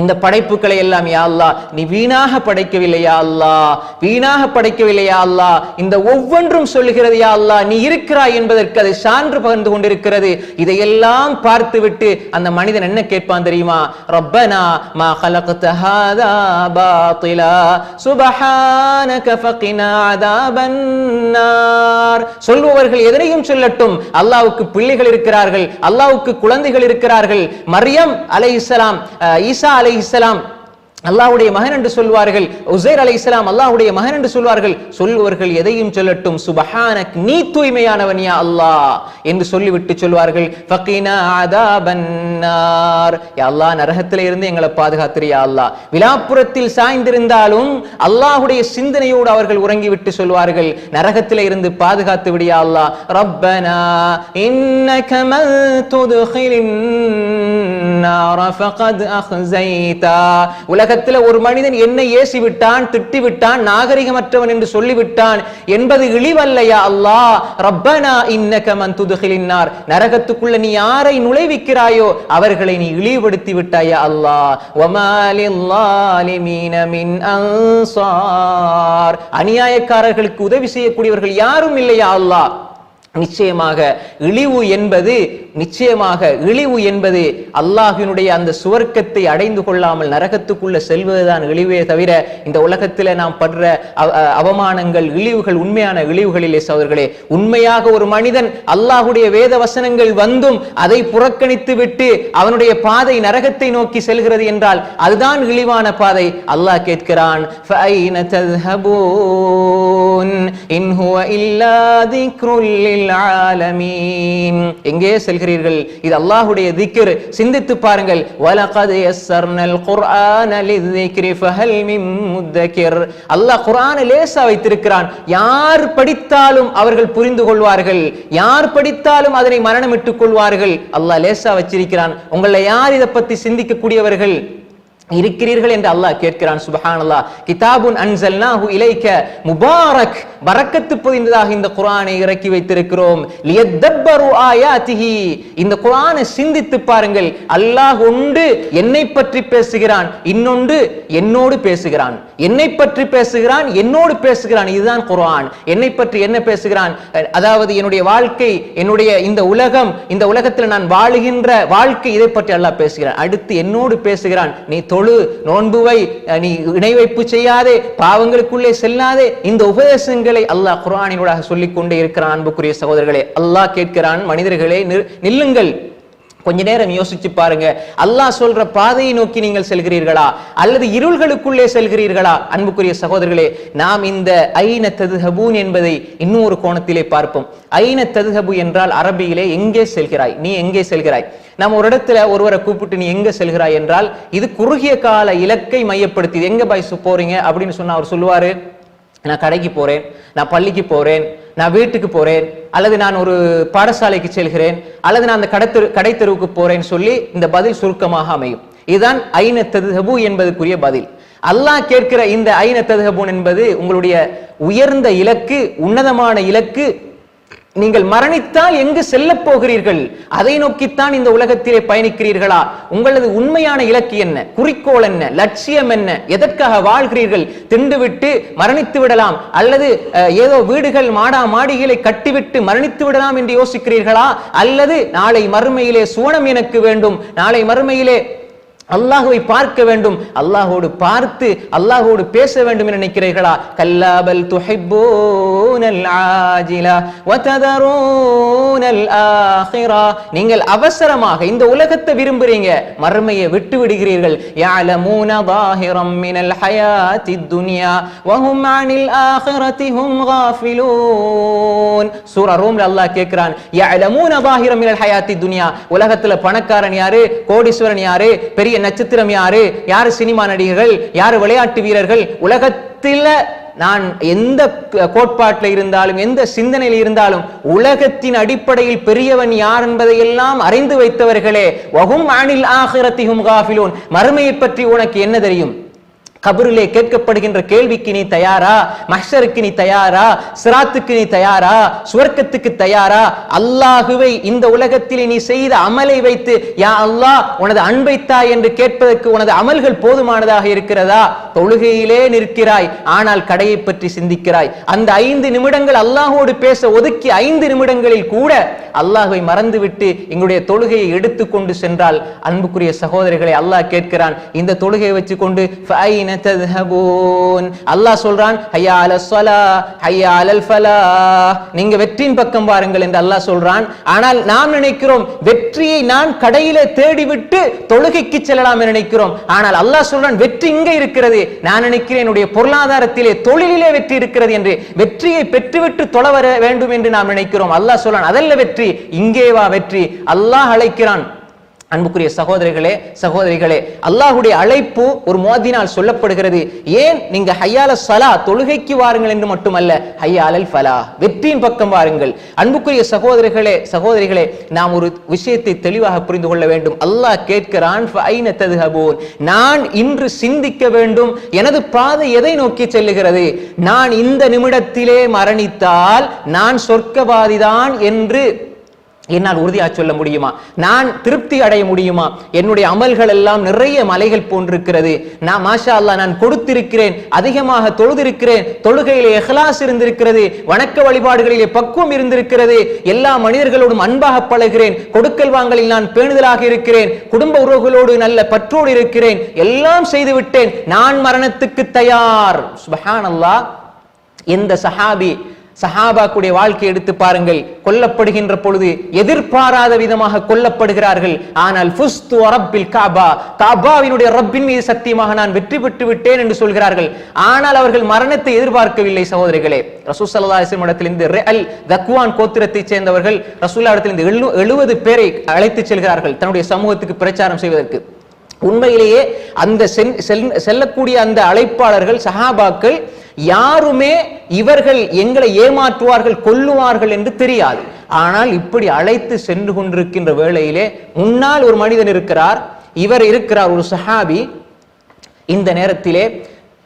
இந்த படைப்புகளை எல்லாம் யா அல்லாஹ் நீ வீணாக படைக்கவில்லை யா அல்லாஹ், வீணாக படைக்கவில்லை யா அல்லாஹ். இந்த ஒவ்வொன்றும் சொல்லுகிறது யா அல்லாஹ் நீ இருக்கிறாய் என்பதற்கு அது சான்று பகிர்ந்து கொண்டிருக்கிறது. இதையெல்லாம் பார்த்துவிட்டு அந்த மனிதன் என்ன கேட்பான் தெரியுமா? ரப்பனா மா خلقت هذا باطلا سبحانك فقنا عذاب النار. சொல்பவர்கள் எதனையும் சொல்லட்டும், அல்லாஹ்வுக்கு பிள்ளைகள் இருக்கிறார்கள், அல்லாஹ்வுக்கு குழந்தைகள் இருக்கிறார்கள். மரியம் அலைஹிஸ்ஸலாம், ஈசா அலைஹிஸ்ஸலாம் அல்லாஹ்வுடைய மகன் என்று சொல்வார்கள், உஸைர் அலைஹிஸ்ஸலாம் அல்லாஹ்வுடைய மகன் என்று சொல்வார்கள். சொல்பவர்கள் எதையும் சொல்லட்டும், சுப்ஹானக் நீ தூய்மையானவன் யா அல்லாஹ் என்று சொல்லிவிட்டு சொல்வார்கள், ஃபகினா அதாபன்னார் யா அல்லாஹ் நரகத்திலே இருந்து எங்களை பாதுகாத்திரு யா அல்லாஹ். விலாப்புறத்தில் சாய்ந்திருந்தாலும் அல்லாஹ்வுடைய சிந்தனையோடு அவர்கள் உறங்கிவிட்டு சொல்வார்கள், நரகத்திலே இருந்து பாதுகாத்து விடு யா அல்லாஹ். ரப்பனா இன்னக மன் துத்கிலின் நார ஃபகத் அக்ஸைதா. உலகத்தில் ஒரு மனிதன் என்னை ஏசி விட்டான், திட்டி விட்டான், நாகரிகமற்றவன் என்று சொல்லிவிட்டான் என்பது இழிவல்லையா அல்லாஹ். ரப்பனா இன்னக மன் துத்கிலின் நார், நரகத்துக்குள்ள நீ யாரை நுழைவிக்கிறாயோ அவர்களை நீ இழிவுபடுத்தி விட்டாயா அல்லாஹ். வமா லில்லாலிமீன மின் அன்சார், அநியாயக்காரர்களுக்கு உதவி செய்யக்கூடியவர்கள் யாரும் இல்லையா அல்லாஹ். நிச்சயமாக இழிவு என்பது அல்லாஹ்வினுடைய அந்த சுவர்க்கத்தை அடைந்து கொள்ளாமல் நரகத்துக்குள்ள செல்வதுதான் இழிவே தவிர இந்த உலகத்தில் நாம் படுற அவமானங்கள், இழிவுகள் உண்மையான இழிவுகளிலே சகோதரர்களே. உண்மையாக ஒரு மனிதன் அல்லாஹ்வுடைய வேத வசனங்கள் வந்தும் அதை புறக்கணித்து விட்டு அவனுடைய பாதை நரகத்தை நோக்கி செல்கிறது என்றால் அதுதான் இழிவான பாதை. அல்லாஹ் கேட்கிறான், ஃபஐன தذهبون இன் ஹுவ இல்லா திக்ருல் ஆலமீன். எங்கே செல்கிறீர்கள்? இது அல்லாஹ்வுடைய திக்ர். சிந்தித்து பாருங்கள். வலகத் யஸ்ஸர்னல் குர்ஆன லிذிக்ரி ஃபஹல் மின் முத்தகிர். அல்லாஹ் குர்ஆனை லேசா வைத்திருக்கிறான். யார் படித்தாலும் அவர்கள் புரிந்து கொள்வார்கள், யார் படித்தாலும் அதனை மரணமிட்டுக் கொள்வார்கள். அல்லாஹ் லேசா வச்சிருக்கிறான். உங்களை யார் இதை பத்தி சிந்திக்க கூடியவர்கள் இருக்கிறீர்கள் என்று அல்லாஹ் கேட்கிறான். சுப்ஹானல்லாஹ். கிதாபுன் அன்ஸல்னாஹு இலைக முபாரக், பரக்கத்து பொதிந்ததாக இந்த குர்ஆனை இறக்கி வைத்திருக்கிறோம். லியத்தப்பரு ஆயாத்திஹி, இந்த குர்ஆனை சிந்தித்து பாருங்கள். அல்லாஹ் ஒன்று என்னை பற்றி பேசுகிறான், இன்னொன்று என்னோடு பேசுகிறான். என்னை பற்றி பேசுகிறான், என்னோடு பேசுகிறான். இதுதான் குர்ஆன். என்னை பற்றி என்ன பேசுகிறான்? அதாவது என்னுடைய வாழ்க்கை, என்னுடைய இந்த உலகம், இந்த உலகத்தில் நான் வாழுகின்ற வாழ்க்கை, இதை பற்றி அல்லாஹ் பேசுகிறான். அடுத்து என்னோடு பேசுகிறான், நீ தொழு, நோன்புவை, நீ இணை வைப்பு செய்யாதே, பாவங்களுக்குள்ளே செல்லாதே. இந்த உபதேசங்களை அல்லாஹ் குர்ஆனினூடாக சொல்லிக் கொண்டே இருக்கிறான். அன்புக்குரிய சகோதரர்களே, அல்லாஹ் கேட்கிறான், மனிதர்களே நில்லுங்கள், கொஞ்ச நேரம் யோசிச்சு பாருங்க. அல்லாஹ் சொல்ற பாதையை நோக்கி நீங்கள் செல்கிறீர்களா அல்லது இருள்களுக்குள்ளே செல்கிறீர்களா? அன்புக்குரிய சகோதரர்களே, நாம் இந்த ஐன ததுஹபூன் என்பதை இன்னொரு கோணத்திலே பார்ப்போம். ஐன ததுஹபு என்றால் அரபியிலே எங்கே செல்கிறாய், நீ எங்கே செல்கிறாய். நாம் ஒரு இடத்துல ஒருவரை கூப்பிட்டு நீ எங்க செல்கிறாய் என்றால் இது குறுகிய கால இலக்கை மையப்படுத்தி, எங்க பாய் போறீங்க அப்படின்னு சொன்னா அவர் சொல்லுவாரு, நான் கடைக்கு போறேன், நான் பள்ளிக்கு போறேன், நான் வீட்டுக்கு போறேன், அல்லது நான் ஒரு பாடசாலைக்கு செல்கிறேன், அல்லது நான் அந்த கடை தெருவுக்கு போறேன்னு சொல்லி இந்த பதில் சுருக்கமாக அமையும். இதுதான் ஐன ததுஹபு என்பதற்குரிய பதில். அல்லாஹ் கேட்கிற இந்த ஐன ததுஹபூன் என்பது உங்களுடைய உயர்ந்த இலக்கு, உன்னதமான இலக்கு. நீங்கள் மரணித்தால் எங்கு செல்ல போகிறீர்கள், அதை நோக்கித்தான் இந்த உலகத்திலே பயணிக்கிறீர்களா? உங்களது உண்மையான இலக்கு என்ன, குறிக்கோள் என்ன, லட்சியம் என்ன, எதற்காக வாழ்கிறீர்கள்? திண்டுவிட்டு மரணித்து விடலாம், அல்லது ஏதோ வீடுகள் மாடிகளை கட்டிவிட்டு மரணித்து விடலாம் என்று யோசிக்கிறீர்களா? அல்லது நாளை மறுமையிலே சுவனம் எனக்கு வேண்டும், நாளை மறுமையிலே அல்லாஹ்வை பார்க்க வேண்டும், அல்லாஹோடு பார்த்து அல்லாஹோடு பேச வேண்டும் என்று நினைக்கிறீர்களா? கல்லா பல் துஹிப்பூனல் ஆஜிலா வ ததரூனல் ஆகிரா. நீங்கள் அவசரமாக இந்த உலகத்தை விரும்புறீங்க, மறுமையை விட்டு விடுகிறீர்கள். யஅலமூன ظاهرம் மினல் ஹயாத்தித் துன்யா வ ஹும் அனில் ஆகிரதி ஹும் காஃபிலூன். சூரா ரூம்ல அல்லாஹ் கேக்குறான், யஅலமூன ظاهرம் மினல் ஹயாத்தித் துன்யா. உலகத்துல பணக்காரன் யாரு, கோடீஸ்வரன் யாரு, பெரிய நட்சத்திரம் யாரு, யாரு சினிமா நடிகர்கள், யாரு விளையாட்டு வீரர்கள், உலகத்தில் நான் எந்த கோட்பாட்டில் இருந்தாலும் எந்த சிந்தனையில் இருந்தாலும் உலகத்தின் அடிப்படையில் பெரியவன் யார் என்பதை எல்லாம் அறிந்து வைத்தவர்களே. வஹும் அனில் ஆகிரதி ஹும் காஃபிலூன். மறுமையை பற்றி உனக்கு என்ன தெரியும்? கபரிலே கேட்கப்படுகின்ற கேள்விக்கு நீ தயாரா? மஹ்ஷருக்கு நீ தயாரா? சிராத்துக்கு நீ தயாரா? சுவர்க்கத்துக்கு தயாரா? அல்லாஹுவை இந்த உலகத்தில் நீ செய்த அமலை வைத்து யா அல்லாஹ் உனது அன்பைத்தா என்று கேட்பதற்கு உனது அமல்கள் போதுமானதாக இருக்கிறதா? தொழுகையிலே நிற்கிறாய், ஆனால் கடையை பற்றி சிந்திக்கிறாய். அந்த 5 நிமிடங்கள் அல்லாஹோடு பேச ஒதுக்கி 5 நிமிடங்களில் கூட அல்லாஹ்வை மறந்துவிட்டு எங்களுடைய தொழுகையை எடுத்துக்கொண்டு சென்றால், அன்புக்குரிய சகோதரர்களை, அல்லாஹ் கேட்கிறான், இந்த தொழுகையை வச்சுக்கொண்டு அல்லாஹ் சொல்றான், ஹய்யா அலஸ் ஸலாஹ் ஹய்யா அலல் ஃபலாஹ், நீங்க வெற்றியின் பக்கம் வாருங்கள் என்று அல்லாஹ் சொல்றான். ஆனால் நாம் நினைக்கிறோம் வெற்றியை நான் கடையிலே தேடிவிட்டு தொழுகைக்கு செல்லலாம் நினைக்கிறோம். ஆனால் அல்லாஹ் சொல்றான் வெற்றி இங்கே இருக்கிறது. நான் நினைக்கிறேன் என்னுடைய பொருளாதாரத்திலே, தொழிலிலே வெற்றி இருக்கிறது என்று. வெற்றியை பெற்றுவிட்டு தொழ வர வேண்டும் என்று நாம் நினைக்கிறோம். அல்லாஹ் சொல்றான் அதல்ல வெற்றி, இங்கே வா வெற்றி. அல்லாஹ் அழைக்கிறான். அன்புக்குரிய சகோதரர்களே, சகோதரிகளே, அல்லாஹ்வுடைய அழைப்பு ஒரு முஅத்தினால் சொல்லப்படுகிறது. ஏன்? நீங்க ஹய்யா அலஸ் ஸலாஹ் தொழுகைக்கு வாருங்கள் என்று மட்டுமல்ல, ஹய்யா அலல் ஃபலாஹ் வெற்றியின் பக்கம் வாருங்கள். அன்புக்குரிய சகோதரர்களே, சகோதரிகளே, நாம் ஒரு விஷயத்தை தெளிவாக புரிந்து கொள்ள வேண்டும். அல்லாஹ் கேட்கிறான், ஃபஐன தத்ஹபூன், நான் இன்று சிந்திக்க வேண்டும், எனது பாதை எதை நோக்கி செல்லுகிறது? நான் இந்த நிமிடத்திலே மரணித்தால் நான் சொர்க்கவாதிதான் என்று என்னால் உறுதியாக சொல்ல முடியுமா? நான் திருப்தி அடைய முடியுமா? என்னுடைய அமல்கள் எல்லாம் நிறைய மலைகள் போன்றிருக்கிறது. நான் மாஷா அல்லாஹ் நான் கொடுத்திருக்கிறேன், அதிகமாக தொழுதிருக்கிறேன், தொழுகையிலே இஹ்லாஸ் இருந்திருக்கிறது, வணக்க வழிபாடுகளிலே பக்குவம் இருந்திருக்கிறது, எல்லா மனிதர்களோடும் அன்பாக பழகிறேன், கொடுக்கல் வாங்கலில் நான் பேணுதலாக இருக்கிறேன், குடும்ப உறவுகளோடு நல்ல பற்றோடு இருக்கிறேன், எல்லாம் செய்து விட்டேன், நான் மரணத்துக்கு தயார். சுப்ஹானல்லாஹ். எந்த சஹாபாக்குடைய வாழ்க்கை எடுத்து பாருங்கள். கொல்லப்படுகின்ற பொழுது எதிர்பாராத விதமாக கொல்லப்படுகிறார்கள். ஆனால் ஃபுஸ்து ரப்பில் கஅபா, கஅபாவினுடைய ரப்பின் மீது சத்தியமாக நான் வெற்றி பெற்று விட்டேன் என்று சொல்கிறார்கள். ஆனால் அவர்கள் மரணத்தை எதிர்பார்க்கவில்லை. சகோதரிகளே, ரசூல் ஸல்லல்லாஹு அலைஹி வஸல்லம் இடத்திலிருந்து அல் தக்வான் கோத்திரத்தைச் சேர்ந்தவர்கள் ரசூலுல்லாஹ் இடத்திலிருந்து 70 பேரை அழைத்து செல்கிறார்கள் தன்னுடைய சமூகத்துக்கு பிரச்சாரம் செய்வதற்கு. உண்மையிலேயே அந்த செல்லக்கூடிய அந்த அழைப்பாளர்கள் சஹாபாக்கள் யாருமே இவர்கள் எங்களை ஏமாற்றுவார்கள், கொல்லுவார்கள் என்று தெரியாது. ஆனால் இப்படி அழைத்து சென்று கொண்டிருக்கின்ற வேளையிலே முன்னால் ஒரு மனிதன் இருக்கிறார், இவர் இருக்கிறார், ஒரு சஹாபி. இந்த நேரத்திலே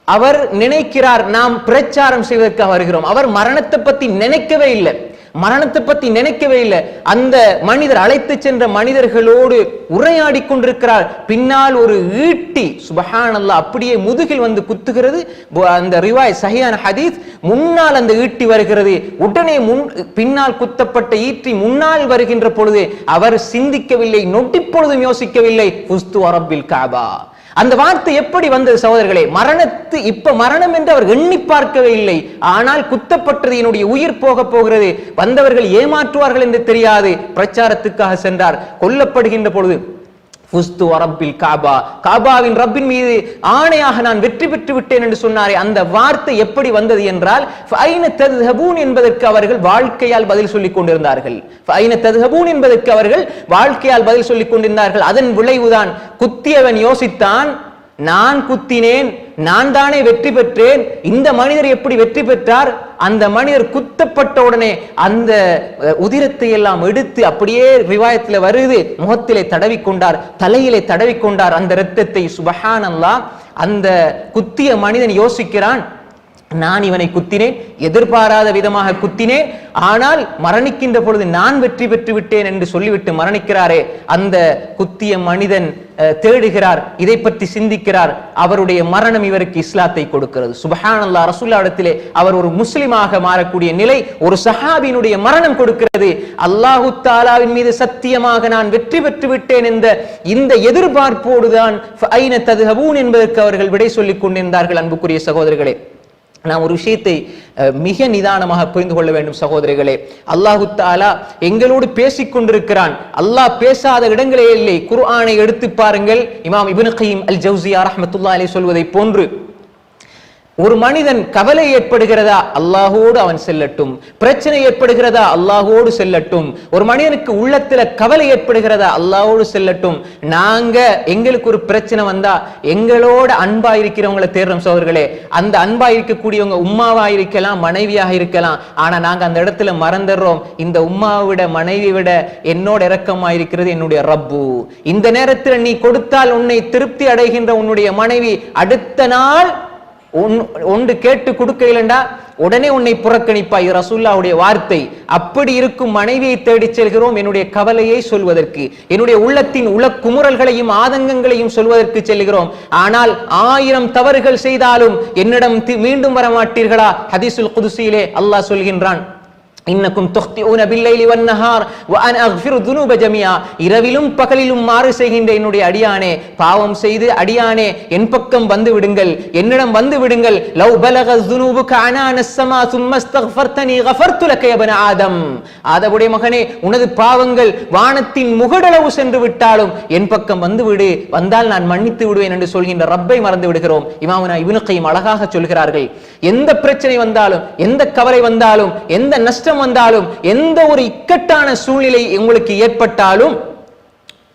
அவர் நினைக்கிறார், நாம் பிரச்சாரம் செய்வதற்காக வருகிறோம். அவர் மரணத்தை பத்தி நினைக்கவே இல்லை, மரணத்தை பத்தி நினைக்கவே இல்லை. அந்த மனிதர், அழைத்து சென்ற மனிதர்களோடு உரையாடி கொண்டிருக்கிறார். பின்னால் ஒரு ஈட்டி, சுப்ஹானல்லாஹ், அப்படியே முதுகில் வந்து குத்துகிறது. அந்த ரிவாய் சஹீஹான ஹதீஸ். முன்னால் அந்த ஈட்டி வருகிறது. உடனே பின்னால் குத்தப்பட்ட ஈட்டி முன்னால் வருகின்ற பொழுது அவர் சிந்திக்கவில்லை, நொட்டி பொழுதும் யோசிக்கவில்லை. ஃபுஸ்து ரப்பில் கஅபா. அந்த வார்த்தை எப்படி வந்தது சகோதரர்களே? மரணம் என்று அவர் எண்ணி பார்க்கவே இல்லை. ஆனால் குத்தப்பட்டது, என்னுடைய உயிர் போக போகிறது, வந்தவர்கள் ஏமாற்றுவார்கள் என்று தெரியாது, பிரச்சாரத்துக்காக சென்றார். கொல்லப்படுகின்ற பொழுது ஃபுஸ்து ரப்பில் கஅபா, கஅபாவின் ரப்பின் மீது ஆணையாக நான் வெற்றி பெற்று விட்டேன் என்று சொன்னாரே, அந்த வார்த்தை எப்படி வந்தது என்றால், ஃபஐன தத்ஹபூன் என்பதற்கு அவர்கள் வாழ்க்கையால் பதில் சொல்லிக் கொண்டிருந்தார்கள். ஃபஐன தத்ஹபூன் என்பதற்கு அவர்கள் வாழ்க்கையால் பதில் சொல்லிக் கொண்டிருந்தார்கள். அதன் விளைவுதான் குத்தியவன் யோசித்தான், நான் குத்தினேன், நான் தானே வெற்றி பெற்றேன், இந்த மனிதர் எப்படி வெற்றி பெற்றார்? அந்த மனிதர் குத்தப்பட்ட உடனே அந்த உதிரத்தை எல்லாம் எடுத்து, அப்படியே ரிவாயத்தில் வருது, முகத்திலே தடவிக்கொண்டார், தலையிலே தடவிக்கொண்டார் அந்த இரத்தத்தை. சுப்ஹானல்லாஹ். அந்த குத்திய மனிதன் யோசிக்கிறான், நான் இவனை குத்தினேன், எதிர்பாராத விதமாக குத்தினேன், ஆனால் மரணிக்கின்ற பொழுது நான் வெற்றி பெற்று விட்டேன் என்று சொல்லிவிட்டு மரணிக்கிறாரே. அந்த குத்திய மனிதன் தேடுகிறார், இதை பற்றி சிந்திக்கிறார். அவருடைய மரணம் இவருக்கு இஸ்லாத்தை கொடுக்கிறது. சுப்ஹானல்லாஹ். ரசூலுல்லாஹ் இடத்திலே அவர் ஒரு முஸ்லிமாக மாறக்கூடிய நிலை ஒரு சஹாபியினுடைய மரணம் கொடுக்கிறது. அல்லாஹு தஆலாவின் மீது சத்தியமாக நான் வெற்றி பெற்று விட்டேன் என்ற இந்த எதிர்பார்ப்போடுதான் ஃபஐன தத்ஹபூன் என்பதற்கு அவர்கள் விடை சொல்லிக் கொண்டிருந்தார்கள். அன்புக்குரிய சகோதரர்களே, நாம் ஒரு விஷயத்தை மிக நிதானமாக புரிந்து கொள்ள வேண்டும் சகோதரிகளே. அல்லாஹு தஆலா எங்களோடு பேசிக் கொண்டிருக்கிறான். அல்லாஹ் பேசாத இடங்களே இல்லை. குர்ஆனை எடுத்து பாருங்கள். இமாம் இப்னு கய்யிம் அல் ஜௌஸியா ரஹ்மத்துல்லாஹி அலைஹி சொல்வதை போன்று ஒரு மனிதன் கவலை ஏற்படுகிறதா, அல்லாஹோடு அவன் செல்லட்டும். பிரச்சனை ஏற்படுகிறதா, அல்லாஹோடு செல்லட்டும். ஒரு மனிதனுக்கு உள்ளத்துல கவலை ஏற்படுகிறதா, அல்லாஹோடு செல்லட்டும். நாங்க எங்களுக்கு ஒரு பிரச்சனை வந்தா எங்களோட அன்பா இருக்கிறவங்களை தேடுறோம் சகோதரர்களே. அந்த அன்பா இருக்கக்கூடியவங்க உம்மாவா இருக்கலாம், மனைவியாக இருக்கலாம். ஆனா நாங்க அந்த இடத்துல மறந்துடுறோம், இந்த உம்மாவை விட மனைவி விட என்னோட இரக்கமா இருக்கிறது என்னுடைய ரப்பு. இந்த நேரத்தில் நீ கொடுத்தால் உன்னை திருப்தி அடைகின்ற உன்னுடைய மனைவி அடுத்த நாள் ஒன்று கேட்டு கொடுக்க இல்லைண்டா உடனே உன்னை புறக்கணிப்பாய். ரசூலுல்லாஹ்வுடைய வார்த்தை. அப்படி இருக்கும் மனைவியை தேடி செல்கிறோம் என்னுடைய கவலையை சொல்வதற்கு, என்னுடைய உள்ளத்தின் குமுறல்களையும் ஆதங்கங்களையும் சொல்வதற்கு செல்கிறோம். ஆனால் 1000 தவறுகள் செய்தாலும் என்னிடம் மீண்டும் வர மாட்டீர்களா? ஹதீஸுல் குதுஸியிலே அல்லாஹ் சொல்கின்றான், இன்னக்கும் துக்திஊன பில்லைலி வன்னஹார் வ அன அக்ஃபிரு துனூப ஜமீஆ. இரவிலும் பகலிலும் மாறு செய்கின்ற என்னுடைய அடியானே, பாவம் செய்து அடியானே என் பக்கம் வந்து விடுங்கள், என்னிடம் வந்து விடுங்கள். லவ் பலக ذنوبك عنان السماء ثم استغفرتني غفرت لك يا ابن ஆதம். ஆதமுடைய மகனே, உனது பாவங்கள் வானத்தின் முகடளவு சென்று விட்டாலும் என் பக்கம் வந்து விடு, வந்தால் நான் மன்னித்து விடுவேன் என்று சொல்கின்ற ரப்பை மறந்து விடுகிறோம். இமாமுனா இப்னு கய்யிம் அழகாக சொல்கிறார்கள், எந்த பிரச்சனை வந்தாலும், எந்த கவலை வந்தாலும், எந்த நஷ்டம் வந்தாலும், எந்த ஒரு இக்கட்டான சூழ்நிலை உங்களுக்கு ஏற்பட்டாலும்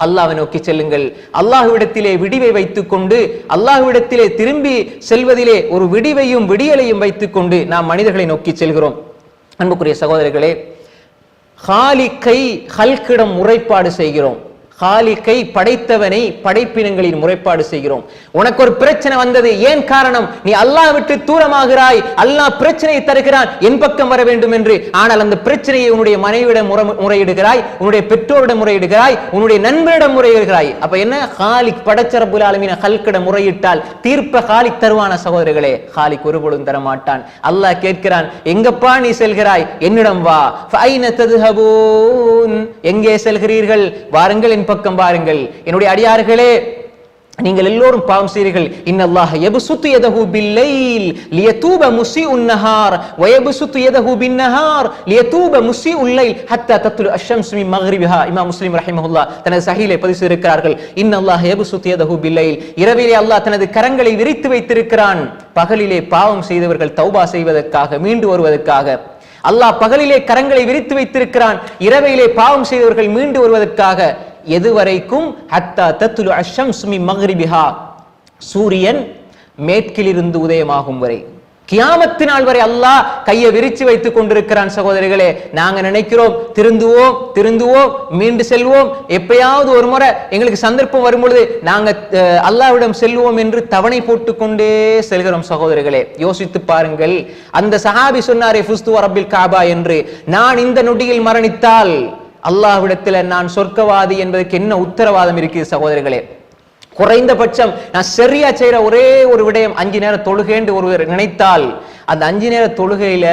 அல்லாஹ்வை நோக்கி செல்லுங்கள். அல்லாஹ்விடத்திலே விடிவை வைத்துக் கொண்டு, அல்லாஹ்விடத்திலே திரும்பி செல்வதிலே ஒரு விடிவையும் விடியலையும் வைத்துக் கொண்டு நாம் மனிதர்களை நோக்கி செல்கிறோம். அன்புக்குரிய சகோதரர்களே, ஹாலிக்கை ஹல்கிடம் முறைப்பாடு செய்கிறோம். ஹாலிக்கை படைத்தவனை படைப்பினங்களின் முறைப்பாடு செய்கிறோம். உனக்கு ஒரு பிரச்சனை வந்தது, ஏன் காரணம்? நீ அல்லாஹ் விட்டு தூரமாகிறாய், அல்லாஹ் பிரச்சனையை தருகிறான், என் பக்கம் வர வேண்டும் என்று. ஆனால் அந்த பிரச்சனையை உன்னுடைய மனைவியிடம் முறையிடுகிறாய், உன்னுடைய பெற்றோரிடம் முறையிடுகிறாய், உன்னுடைய நண்பரிடம் முறையிடுகிறாய். அப்ப என்ன? ஹாலிக் படைச்ச ரப்புல் ஆலமீன் ஹல்கிடம் முறையிட்டால் தீர்ப்ப ஹாலிக் தருவான சகோதரர்களே? ஹாலிக் ஒருபொழுதும் தர மாட்டான். அல்லாஹ் கேட்கிறான், எங்கப்பா நீ செல்கிறாய்? என்னிடம் வா. ஃபைன தத்ஹபூன், எங்கே செல்கிறீர்கள்? வாருங்கள், என் பக்கம் வாருங்கள். என்னுடைய அடியார்களே, நீங்கள் எல்லோரும் பாவம் செய்கிறீர்கள். இன்னல்லாஹ யப்சுத்து யதஹு பில்லைல் லியதூப முஸீஉன் நஹார் வ யப்சுத்து யதஹு பின்னஹார் லியதூப முஸீஉல் லைல் ஹத்தா தத்லு அஷம்ஸ் மின் மக்ரிபிஹா. இமாம் முஸ்லிம் ரஹிமஹுல்லாஹ் தனது சஹீஹிலே பதிவு செய்திருக்கிறார்கள், இன்னல்லாஹ யப்சுத்து யதஹு பில்லைல், இரவிலே அல்லாஹ் தனது கரங்களை விரித்து வைத்திருக்கிறான், பகலிலே பாவம் செய்தவர்கள் தௌபா செய்வதற்காக, மீண்டு வருவதற்காக. அல்லாஹ் பகலிலே கரங்களை விரித்து வைத்திருக்கிறான், இரவிலே பாவம் செய்தவர்கள் மீண்டு வருவதற்காக. எதுவரைக்கும்? ஹத்தா தத்லு அஷம்ஸ் மின் மக்ரிபிஹா, சூரியன் மேற்கிலிருந்து உதயமாகும் வரை, கியாமத்து நாள் வரை அல்லாஹ் கையை விரிச்சு வைத்துக் கொண்டிருக்கிறான். சகோதரிகளே, நாங்க நினைக்கிறோம் திருந்துவோம் மீண்டு செல்வோம், எப்பயாவது ஒரு முறை எங்களுக்கு சந்தர்ப்பம் வரும் பொழுது நாங்க அல்லாஹ்விடம் செல்வோம் என்று தவணை போட்டுக் கொண்டே செல்கிறோம். சகோதரிகளே, யோசித்து பாருங்கள். அந்த சஹாபி சொன்னாரே, ஃபுஸ்து ரப்பில் காபா என்று, நான் இந்த நொடியில் மரணித்தால் அல்லாஹ்விடத்தில் நான் சொர்க்கவாதி என்பதற்கு என்ன உத்தரவாதம் இருக்குது? சகோதரிகளே, குறைந்தபட்சம் நான் சரியா செய்யற ஒரே ஒரு விடயம் 5 நேர தொழுகைன்னு ஒருவர் நினைத்தால், அந்த 5 நேர தொழுகையில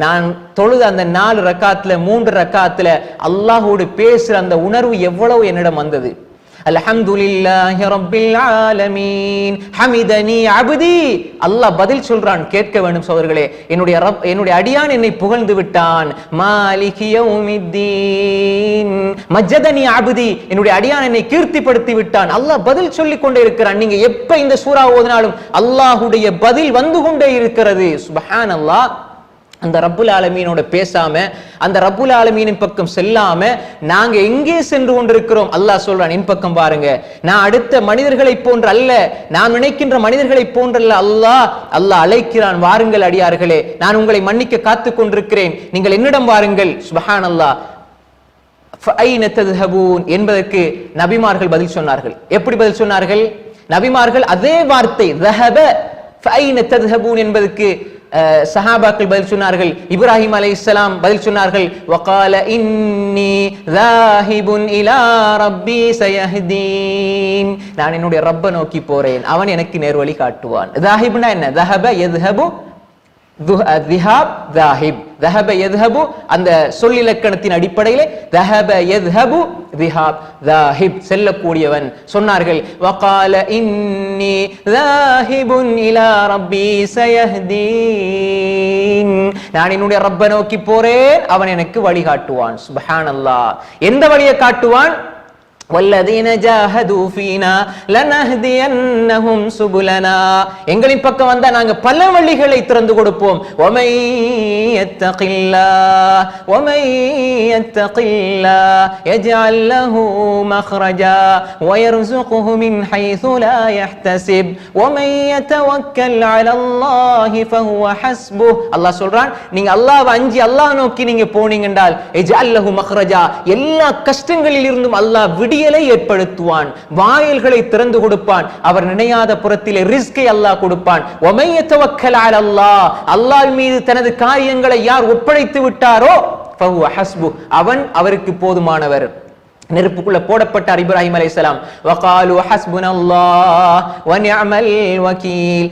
நான் தொழுது அந்த 4 ரக்காத்துல 3 ரக்காத்துல அல்லாஹ்வோடு பேசுற அந்த உணர்வு எவ்வளவு என்னிடம் வந்தது. அல்ஹம்துலில்லாஹி ரப்பில் ஆலமீன் ஹமிதனி அப்தி. அல்லாஹ் பதில் சொல்றான். கேட்க வேண்டும் சகோதரர்களே, என்னுடைய அடியான் என்னை புகழ்ந்து விட்டான். மாலிகி யௌமித்தீன் மஜ்ஜதனி அப்தி, என்னுடைய அடியான் என்னை கீர்த்திப்படுத்தி விட்டான். அல்லாஹ் பதில் சொல்லிக் கொண்டே இருக்கிறான். நீங்க எப்ப இந்த சூரா ஓதினாலும் அல்லாஹ்வுடைய பதில் வந்து கொண்டே இருக்கிறது. சுப்ஹானல்லாஹ். அந்த ரப்புல் ஆலமீனோட பேசாம, அந்த ரப்புல் ஆலமீனின் பக்கம் செல்லாம நாங்க எங்கே சென்று கொண்டிருக்கிறோம்? அல்லாஹ் சொல்றான், என் பக்கம் பாருங்க. நான் அடுத்த மனிதர்களை போன்ற அல்ல, நான் நினைக்கின்ற மனிதர்களை போன்றல்ல. அல்லாஹ் அழைக்கிறான், வாருங்கள் அடியார்களே, நான் உங்களை மன்னிக்க காத்துக் கொண்டிருக்கிறேன், நீங்கள் என்னிடம் வாருங்கள். சுப்ஹானல்லாஹ். ஃபைன தத்ஹபூன் என்பதற்கு நபிமார்கள் பதில் சொன்னார்கள். எப்படி பதில் சொன்னார்கள்? நபிமார்கள் அதே வார்த்தை ذهب ஃபைன தத்ஹபூன் என்பதற்கு சஹாபாக்கள் பதில் சொன்னார்கள். இப்ராஹிம் அலைஹிஸ்ஸலாம் பதில் சொன்னார்கள், வகால இன்னி ذاஹிபுன் இலா ரப்பி சயஹ்தீன், நான் என்னுடைய ரப்பை நோக்கி போறேன், அவன் எனக்கு நேர்வழி காட்டுவான். ذاஹிப்னா என்ன? ذهب يذهب ذهاب ذاஹிப், ذهب يذهب அந்த சொல்லிலக்கணத்தின் அடிப்படையில் ذهب يذهب ذهاب ذاஹிப், செல்லக்கூடியவன். சொன்னார்கள், வகால இன்னி ذاஹிபுன் இலா ரப்பி சயஹ்தீன், நான் என்னுடைய ரப்பை நோக்கி போறேன், அவன் எனக்கு வழி காட்டுவான். சுப்ஹானல்லாஹ். எந்த வழியை காட்டுவான்? வல்லதீன ஜாஹது ஃபீனா லனஹ்தியன்னஹும் சுபுலனா, எங்களின் பக்கம் வந்தா நாங்க பல வழிகளை திறந்து கொடுப்போம். வமை யத்தகில்லாஹ் வமை யத்தகில்லாஹ் யஜ்அல் லஹு மக்ரஜா வயர்ஸுகுஹு மின் ஹைஸு லா யஹ்தஸிப் வமை யதவக்கல் அலல்லாஹி ஃபஹுவ ஹஸ்புஹ். அல்லாஹ் சொல்றான், நீங்க அல்லாஹ்வை அஞ்சி அல்லாஹ் நோக்கி நீங்க போனீங்க என்றால் யஜ்அல் லஹு மக்ரஜா, எல்லா கஷ்டங்களில் இருந்தும் அல்லாஹ் விடியலை ஏற்படுத்துவான், வாயில்களை திறந்து கொடுப்பான், அவர் நினையாத புறத்திலே ரிஸ்கை அல்லாஹ் கொடுப்பான். வமை யதவக்கல் அலல்லாஹ், அல்லாஹ் மீது தனது காரியங்களை யார் ஒப்படைத்து விட்டாரோ ஃபஹுவ ஹஸ்பு, அவன் அவருக்கு போதுமானவர். நெருப்புக்குள்ள போடப்பட்டார் இப்ராஹிம் அலைஹிஸ்ஸலாம். வகாலு ஹஸ்புனல்லாஹ் வ நிஅமல் வகீல்.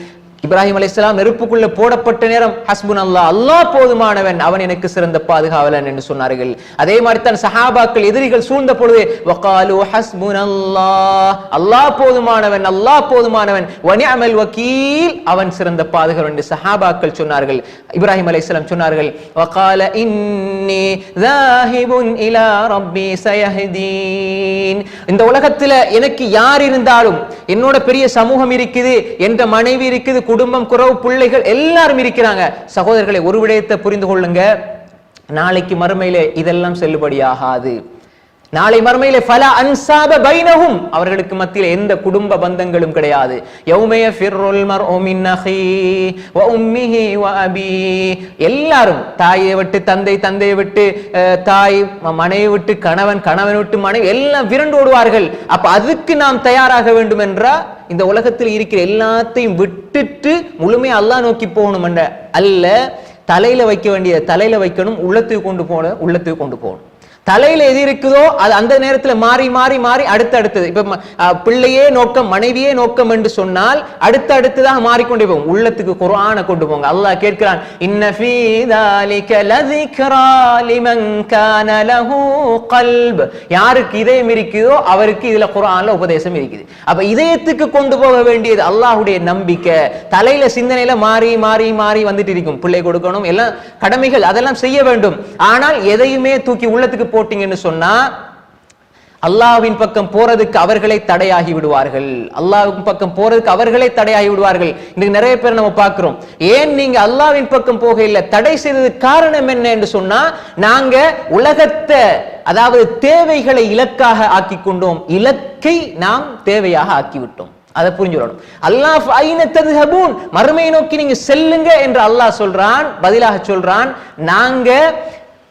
இப்ராஹிம் அலைஹிஸ்ஸலாம் நெருப்புக்குள்ள போடப்பட்ட நேரம் ஹஸ்புனல்லாஹ், அல்லாஹ் போதுமானவன், அவன் எனக்கு சிறந்த பாதுகாவலன் என்று சொன்னார்கள். அதே மாதிரி தான் சஹாபாக்கள் எதிரிகள் சூழ்ந்த பொழுது வகாலு ஹஸ்புனல்லாஹ், அல்லாஹ் போதுமானவன், அல்லாஹ் போதுமானவன், வ நிஅமல் வகீல், அவன் சிறந்த பாதுகாவலன் என்று சஹாபாக்கள் சொன்னார்கள். இப்ராஹிம் அலைஹிஸ்ஸலாம் சொன்னார்கள், வகால இன்னி ذاஹிபுன் இலா ரப்பி சயஹ்தீன், இந்த உலகத்துல எனக்கு யார் இருந்தாலும், என்னோட பெரிய சமூகம் இருக்குது, என்ற மனைவி இருக்குது, குடும்பம், குறவு, பிள்ளைகள் எல்லாரும் இருக்கிறாங்க. சகோதரர்களை, ஒரு விடயத்தை புரிந்து கொள்ளுங்க, நாளைக்கு மறுமையிலே இதெல்லாம் செல்லுபடியாகாது. நாளை மறுமையிலே ஃபலா அன்சாப பைனஹும், அவர்களுக்கு மத்தியில் எந்த குடும்ப பந்தங்களும் கிடையாது. யௌமய ஃபிர்ருல் மர்உ மின் அஹீ வ உம்மிஹி வ அபீ, எல்லாரும் தாயை விட்டு தந்தை, தந்தையை விட்டு தாய், மனைவி விட்டு கணவன், கணவன் விட்டு மனைவி, எல்லாம் விரண்டு ஓடுவார்கள். அப்ப அதுக்கு நாம் தயாராக வேண்டும் என்றா இந்த உலகத்தில் இருக்கிற எல்லாத்தையும் விட்டுட்டு முழுமையா அல்லாஹ் நோக்கி போகணும் என்ற அல்ல. தலையில வைக்க வேண்டிய தலையில வைக்கணும், உள்ளத்துக்கு கொண்டு போன உள்ளத்துக்கு கொண்டு போகணும். தலையில எது இருக்குதோ அது அந்த நேரத்துல மாறி மாறி மாறி அடுத்தடுத்தது. இப்ப பிள்ளையே நோக்கம், மனைவியே நோக்கம் என்று சொன்னால் அடுத்தடுத்ததாக மாறிக்கொண்டே போகும். உள்ளத்துக்கு குர்ஆனை கொண்டு போங்க. அல்லாஹ் கேட்கிறான், இன்ன ஃபீ ذلك لذكرى لمن كان له قلب, யாருக்கு இதயம் இருக்குதோ அவருக்கு இதுல குர்ஆன்ல உபதேசம் இருக்குது. அப்ப இதயத்துக்கு கொண்டு போக வேண்டியது அல்லாஹ்வுடைய நம்பிக்கை. தலையில சிந்தனையில மாறி மாறி மாறி வந்துட்டு இருக்கும். பிள்ளை கொடுக்கணும், எல்லாம் கடமைகள், அதெல்லாம் செய்ய வேண்டும். ஆனால் எதையுமே தூக்கி உள்ளத்துக்கு போட்டீங்கன்னு சொன்னா அல்லாஹ்வின் பக்கம் போறதுக்கு அவர்களே தடையாகி விடுவார்கள். அல்லாஹ்வின் பக்கம் போறதுக்கு அவர்களே தடையாகி விடுவார்கள். இன்னைக்கு நிறைய பேர் நம்ம பார்க்கிறோம், ஏன் நீங்க அல்லாஹ்வின் பக்கம் போக இல்லை, தடை செய்ததுக்கு காரணம் என்ன என்று சொன்னா, நாங்க உலகத்தை, அதாவது தேவைகளை இலக்காக ஆக்கி கொண்டோம், இலக்கை நாம் தேவையாக ஆக்கிவிட்டோம். அதை புரிஞ்சுடணும். அல்லாஹ் ஐன தத்ஹபூன், மறுமையை நோக்கி நீங்க செல்லுங்க என்று அல்லாஹ் சொல்றான். பதிலாக சொல்றான், நாங்க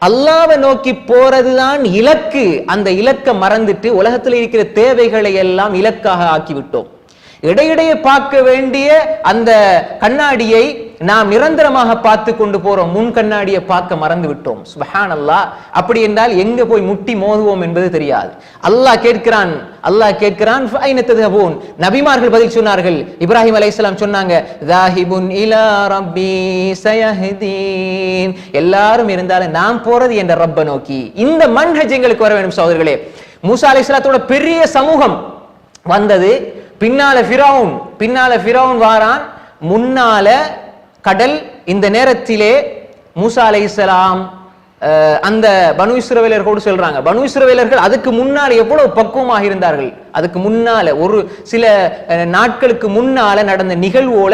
அல்லாஹ்வை நோக்கி போறதுதான் இலக்கு. அந்த இலக்கை மறந்துட்டு உலகத்தில் இருக்கிற தேவைகளை எல்லாம் இலக்காக ஆக்கிவிட்டோம். இடையிடையே பார்க்க வேண்டிய அந்த கண்ணாடியை நாம் நிரந்தரமாக பார்த்து கொண்டு போறோம், முன் கண்ணாடியை பார்க்க மறந்து விட்டோம். சுப்ஹானல்லாஹ். அப்படி என்றால் எங்க போய் முட்டி மோதுவோம் என்பது தெரியாது. அல்லாஹ் கேட்கிறான் ஃபைன தத்ஹபூன். நபிமார்கள் பதில் சொன்னார்கள். இப்ராஹிம் அலைஹிஸ்ஸலாம் சொன்னாங்க, ذاஹிபுன் இலா ரப்பி சயஹ்தீன், எல்லாரும் இருந்தாலும் நாம் போறது என்ற ரப்ப நோக்கி. இந்த மன்ஹஜ் எங்களுக்கு வர வேண்டும் சகோதரர்களே. மூசா அலைஹிஸ்ஸலாத்தோட பெரிய சமூகம் வந்தது, பின்னால ஃபிரௌன் வாரான், முன்னால கடல். இந்த நேரத்திலே மூசா அலைஹிஸ்ஸலாம் அந்த பனு இஸ்ரவேலர்களோடு சொல்றாங்க. பனு இஸ்ரவேலர்கள் அதுக்கு முன்னால எவ்வளவு பக்குவமாக இருந்தார்கள். அதுக்கு முன்னால ஒரு சில நாட்களுக்கு முன்னால நடந்த நிகழ்வோல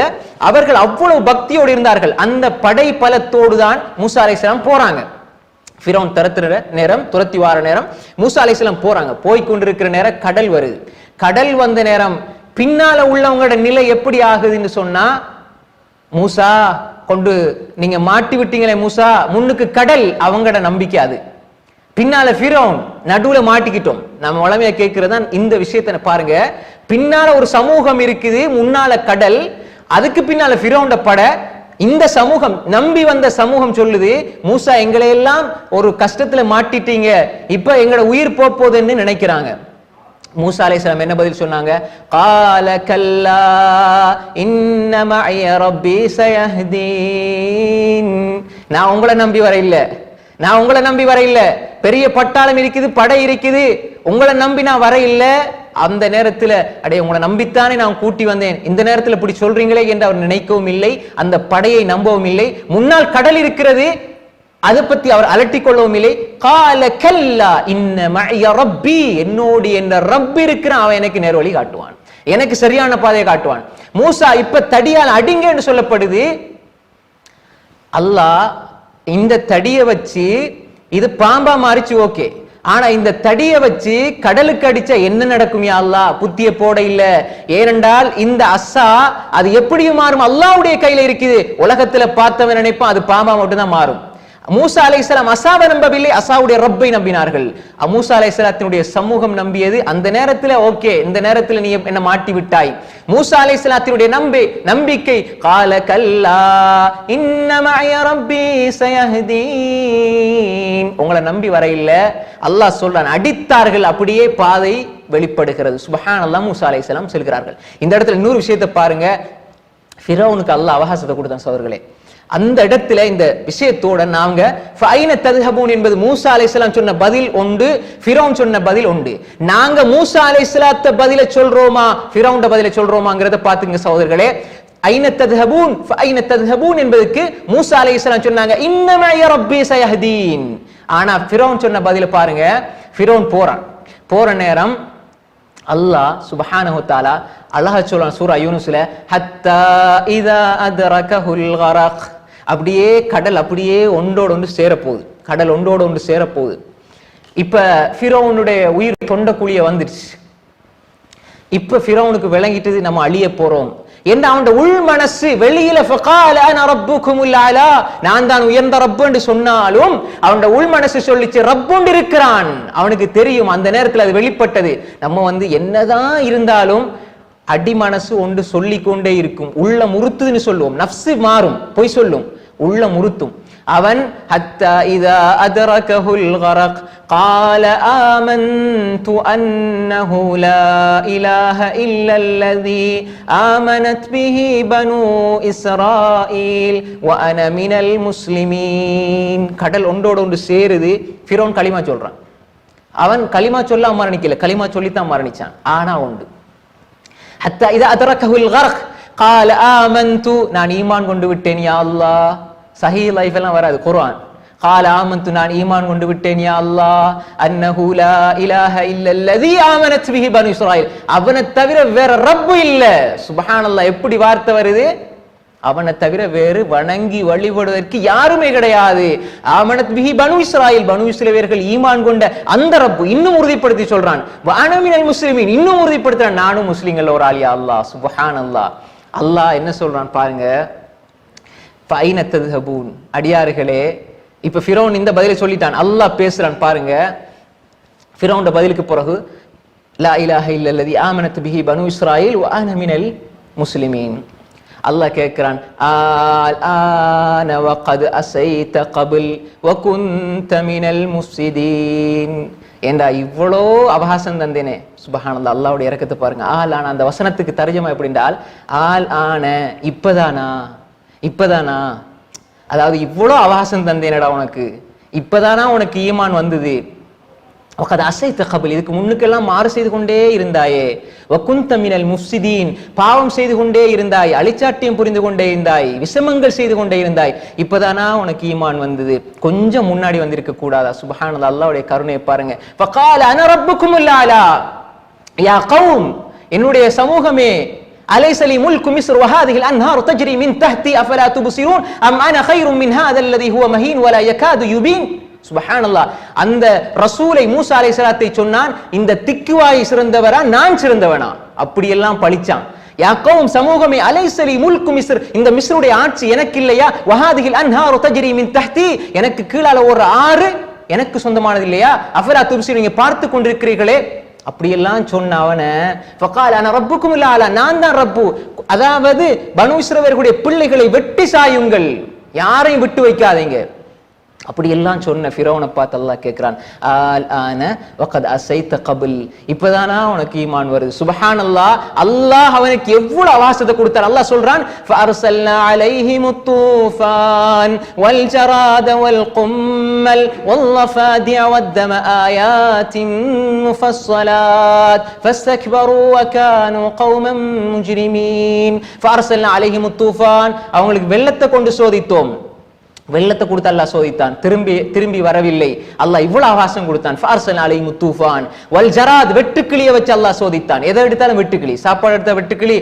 அவர்கள் அவ்வளவு பக்தியோடு இருந்தார்கள். அந்த படை பலத்தோடு தான் மூசா அலைஹிஸ்ஸலாம் போறாங்க. ஃபிரௌன் துரத்தி வார நேரம் மூசா அலைஹிஸ்ஸலாம் போறாங்க. போய் கொண்டிருக்கிற நேரம் கடல் வருது. கடல் வந்த நேரம் பின்னால உள்ளவங்களோட நிலை எப்படி ஆகுதுன்னு சொன்னா, மூசா கொண்டு நீங்க மாட்டி விட்டீங்களே மூசா, முன்னுக்கு கடல், அவங்களோட நம்பிக்கை அது. பின்னால ஃபிரௌன், நடுவுல மாட்டிக்கிட்டோம். நம்ம வளமையா கேட்கிறதான் இந்த விஷயத்தை பாருங்க. பின்னால ஒரு சமூகம் இருக்குது, முன்னால கடல், அதுக்கு பின்னால ஃபிரௌனோட படை. இந்த சமூகம், நம்பி வந்த சமூகம் சொல்லுது, மூசா எங்களை எல்லாம் ஒரு கஷ்டத்துல மாட்டிட்டீங்க, இப்ப எங்களோட உயிர் போகுதுன்னு நினைக்கிறாங்க. மூசா அலைஹிஸ்ஸலாம் என்ன பதில் சொன்னாங்க? கால கல்லா இன்ன மஅய ரப்பி சயஹ்தீன், நான் உங்களை நம்பி வர இல்ல, பெரிய பட்டாளம் இருக்குது, படை இருக்குது, உங்களை நம்பி நான் வர இல்ல. அந்த நேரத்துல அடே உங்களை நம்பித்தானே நான் கூட்டி வந்தேன், இந்த நேரத்துல இப்படி சொல்றீங்களே என்று அவர் நினைக்கவும் இல்லை, அந்த படையை நம்பவும் இல்லை. முன்னால் கடல் இருக்கிறது, அதை பத்தி அவர் அலட்டிக் கொள்ளவும் இல்லை. கால கல்லா இன்ன மஅய ரப்பி, என்னோடு என்ன ரப் இருக்கிறான், அவன் எனக்கு நேர்வழி காட்டுவான், எனக்கு சரியான பாதையை காட்டுவான். மூசா இப்ப தடியால் அடிங்க என்று சொல்லப்படுது. அல்லாஹ் இந்த தடியை வச்சு இது பாம்பா மாறிச்சு, ஓகே, ஆனா இந்த தடியை வச்சு கடலுக்கு அடிச்சா என்ன நடக்கும் யா அல்லாஹ்? புத்திய போட இல்ல. ஏனென்றால் இந்த அஸ்ஸா அது எப்படியும் மாறும், அல்லாஹ்வுடைய கையில இருக்குது. உலகத்துல பார்த்தவன் நினைப்பான் அது பாம்பா மட்டும் தான் மாறும். மூசா அலைஹிஸ்ஸலாம் அஸாவை நம்பவில்லை, அஸாவுடைய ரப்பை நம்பினார்கள். மூசா அலைஹிஸ்ஸலாத்தினுடைய சமூகம் நம்பியது. அந்த நேரத்துல ஓகே, இந்த நேரத்துல நீ என்ன மாட்டி விட்டாய். மூசா அலைஹிஸ்ஸலாத்தினுடைய நம்பிக்கை கால கல்லா இன்ன மஅய ரப்பி சயஹ்தீன், உங்களை நம்பி வர இல்ல. அல்லாஹ் சொல்றான், அடித்தார்கள், அப்படியே பாதை வெளிப்படுகிறது. சுப்ஹானல்லாஹ். மூசா அலைஹிஸ்ஸலாம் சொல்கிறார்கள். இந்த இடத்துல இன்னொரு விஷயத்தை பாருங்க, ஃபிரௌனுக்கு அல்லாஹ் அவகாசத்தை கொடுத்தான் சகோதரர்களே. அந்த இடத்துல இந்த விஷயத்தோட நாங்க ஃபைன தத்ஹபூன் என்பது மூசா அலைஹிஸ்ஸலாம் சொன்ன பதில் உண்டு, ஃபிரௌன் சொன்ன பதில் உண்டு. நாங்க மூசா அலைஹிஸ்ஸலாத்த பதில சொல்றோமா, ஃபிரௌன் பதில சொல்றோமாங்கறத பாத்துங்க சகோதரர்களே. ஐன தத்ஹபூன் ஃபைன தத்ஹபூன் என்பதுக்கு மூசா அலைஹிஸ்ஸலாம் சொன்னாங்க இன்ன மஅய ரப்பி சயஹ்தீன். ஆனா ஃபிரௌன் சொன்ன பதில பாருங்க. ஃபிரௌன் போற நேரம் அல்லாஹ் சுப்ஹானஹு வ தஆலா அல்லாஹ் சொல்றான் சூரா யூனுஸ்ல, ஹத்தா இதா அத்ரகஹுல் கரக், அப்படியே கடல் அப்படியே ஒன்றோடு ஒன்று சேரப்போகுது, கடல் ஒன்றோடு ஒன்று சேரப்போகுது. இப்ப ஃபிரௌனுடைய உயிர் தொண்டக்குழிய வந்துருச்சு. இப்ப ஃபிரௌனுக்கு விளங்கிட்டது நம்ம அழிய போறோம் என்று அவனுடைய உள் மனசு வெளியில ஃபகால அன ரப்புகுமுல் அலா, நான் தான் உயர்ந்த ரப்பு என்று சொன்னாலும் அவனுடைய உள் மனசு சொல்லிச்சு ரப்புண்டு இருக்கிறான். அவனுக்கு தெரியும், அந்த நேரத்தில் அது வெளிப்பட்டது. நம்ம என்னதான் இருந்தாலும் அடி மனசு ஒன்று சொல்லிக்கொண்டே இருக்கும். உள்ள முறுத்துன்னு சொல்லுவோம், நஃப்ஸ் மாறும், பொய் சொல்லும், உள்ள முறுத்தும். அவன் ஹத்தா இதா அத்ரகஹுல் கரக் قال آمنت أنه لا إله إلا الذي آمنت به بنو إسرائيل وأنا من المسلمين. கடல் ஒன்றோடு ஒன்று சேருது. ஃபிரௌன் கலிமா சொல்றான். அவன் கலிமா சொல்ல மரணிக்கல, கலிமா சொல்லித்தான் மரணிச்சான். ஆனா உண்டு ஹத்தா இதா அத்ரகஹுல் கரக் قال آمنت, நான் ஈமான் கொண்டு விட்டேன் யா அல்லாஹ். சஹீஹ் லைஃப் எல்லாம் வராது, குர்ஆன். قال آمنت, நான் ஈமான் கொண்டு விட்டேன் யா அல்லாஹ். அன்னஹு லா இலாஹ இல்லல்லதி ஆமனத் பிஹி பனு இஸ்ராயில், அவனை தவிர வேற ரப்பு இல்ல. சுப்ஹானல்லாஹ். எப்படி வார்த்தை வருது, அவனை தவிர வேறு வணங்கி வழிபடுவதற்கு யாருமே கிடையாது. ஆமனத் பிஹி பனு இஸ்ராயில், பனு இஸ்ரவேலர்கள் ஈமான் கொண்ட அந்த ரப்பு இன்னும் உறுதிப்படுத்தி சொல்றான். வஅன மினல் முஸ்லிமீன், இன்னும் உறுதிப்படுத்துறான், நானும் முஸ்லிம்கள் ஒரு ஆள் யா அல்லாஹ். சுப்ஹானல்லாஹ். அல்லாஹ் என்ன சொல்றான் பாருங்க, ஃபைன தத்ஹபூன், அடியார்களே. இப்ப ஃபிரௌன் இந்த பதிலை சொல்லிட்டான், அல்லாஹ் பேசுறான் பாருங்க. ஃபிரௌனோட பதிலுக்கு பிறகு லா இலாஹ இல்லல்லதி ஆமனத் பிஹி பனு இஸ்ராயில் வ அன மினல் முஸ்லிமீன். அல்லாஹ் கேட்கிறான், ஆன வகத் அஸைத கபில் வ குன்த மினல் முஃப்ஸிதீன். ஏண்டா இவ்வளோ அவகாசம் தந்தேனே. சுப்ஹானல்லாஹ். அல்லாஹ்வுடைய இரக்கத்தை பாருங்க. ஆல் ஆன, அந்த வசனத்துக்கு தர்ஜமா எப்படி என்றால் ஆல் ஆன, இப்பதானா, அதாவது இவ்வளோ அவகாசம் தந்தேனடா உனக்கு, இப்பதானா உனக்கு ஈமான் வந்தது. வகத் அஸைத கபில், இதுக்கு முன்னுக்கெல்லாம் மாறு செய்து கொண்டே இருந்தாயே. வ குன்த மினல் முஃப்ஸிதீன், பாவம் செய்து கொண்டே இருந்தாய், அழிச்சாட்டியம் புரிந்து கொண்டே இருந்தாய், விஷமங்கள் செய்து கொண்டே இருந்தாய், இப்பதானா உனக்கு ஈமான் வந்தது, கொஞ்சம் முன்னாடி வந்திருக்க கூடாதா? சுப்ஹானல்லாஹ். அல்லாஹ்வுடைய கருணையை பாருங்க. ஃபகால அன ரப்புகுமுல் அலா, யா கௌம், என்னுடைய சமூகமே, அலைஸ லி முல்கு மிஸ்ர் வ ஹாதிஹில் அன்ஹாரு தஜ்ரி மின் தஹ்தி அஃபலா துப்சிரூன் அம் அன கைரும் மின் ஹாதா அல்லதி ஹுவ மஹீன் வலா யகாது யுபீன். சுப்ஹானல்லாஹ். அந்த ரசூலை மூசா அலைஹிஸ்ஸலாத்தை சொன்னான், இந்த திக்குவாய் சிறந்தவரா நான் சிறந்தவனா? அப்படியெல்லாம் பழிச்சான். யா கௌம், சமூகமே, அலைஸ லி முல்கு மிஸ்ர், இந்த மிஸ்ருடைய ஆட்சி எனக்கு இல்லையா? வ ஹாதிஹில் அன்ஹாரு தஜ்ரி மின் தஹ்தி, எனக்கு கீழால ஒரு ஆறு எனக்கு சொந்தமானது இல்லையா? அஃபலா துப்சிரூன், நீங்க பார்த்து கொண்டிருக்கிறீர்களே. அப்படியெல்லாம் சொன்ன அவன ஃபகால அன ரப்புகுமுல் அலா, நான் தான் ரப்பு. அதாவது பனு இஸ்ரவேலர்களுடைய பிள்ளைகளை வெட்டி சாயுங்கள், யாரையும் விட்டு வைக்காதீங்க. அப்படியெல்லாம் சொன்ன ஃபிரௌனை பார்த்து அல்லாஹ் கேட்கிறான், ஆல் ஆன வகத் அஸைத கபில், இப்பதானா உனக்கு ஈமான் வருது. சுப்ஹானல்லாஹ். அல்லாஹ் அவனுக்கு எவ்வளவு அவகாசத்தை கொடுத்தார். அல்லாஹ் சொல்றான், ஃபஅர்ஸல்னா அலைஹிமுத் தூஃபான் வல் ஜராத வல் கும்மல் வல்லஃபாதிஅ வத்தம ஆயாத்தின் முஃபஸ்ஸலாத் ஃபஸ்தக்பரு வ கானூ கௌமன் முஜ்ரிமீன். ஃபஅர்ஸல்னா அலைஹிமுத் தூஃபான், அவங்களுக்கு வெள்ளத்தை கொண்டு சோதித்தோம். வெள்ளத்தை கொடுத்து அல்லாஹ் சோதித்தான், திரும்பி வரவில்லை. அல்லாஹ் இவ்வளவு அவகாசம் கொடுத்தான். ஃபார்சல் அலைஹிம் தூஃபான் வல் ஜராத், வெட்டுக்கிளியை வச்சு அல்லாஹ் சோதித்தான். எதை எடுத்தாலும் வெட்டுக்கிளி, சாப்பாடு எடுத்த வெட்டுக்கிளி,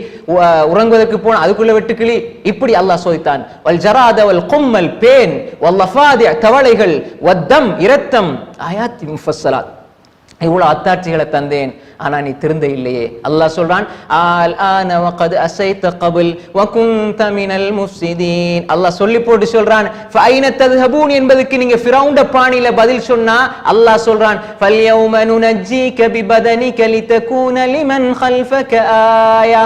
உறங்குவதற்கு போன அதுக்குள்ள வெட்டுக்கிளி, இப்படி அல்லாஹ் சோதித்தான். வல் ஜராத் வல் கும்மல், பேன், வல் லஃபாதி, தவளைகள், வத்தம், இரத்தம், ஆயாத் முஃபஸ்ஸலாத், இவ்வளவு அத்தாட்சிகளை தந்தேன், ஆனா நீ திருந்த இல்லையே. அல்லாஹ் சொல்றான், ஆல் ஆன வகத் அஸைத கபில் வகுந்த மினல் முஃப்ஸிதீன். அல்லாஹ் சொல்லி போட்டு சொல்றான், ஃபைன தذهبون என்பதுக்கு நீங்க ஃபிரௌன் பாணியில பதில் சொன்னா அல்லாஹ் சொல்றான், ஃபல்யௌம நுனஜ்ஜீக பிபதனிக லிதகூன லிமன் கல்ஃபக ஆயா.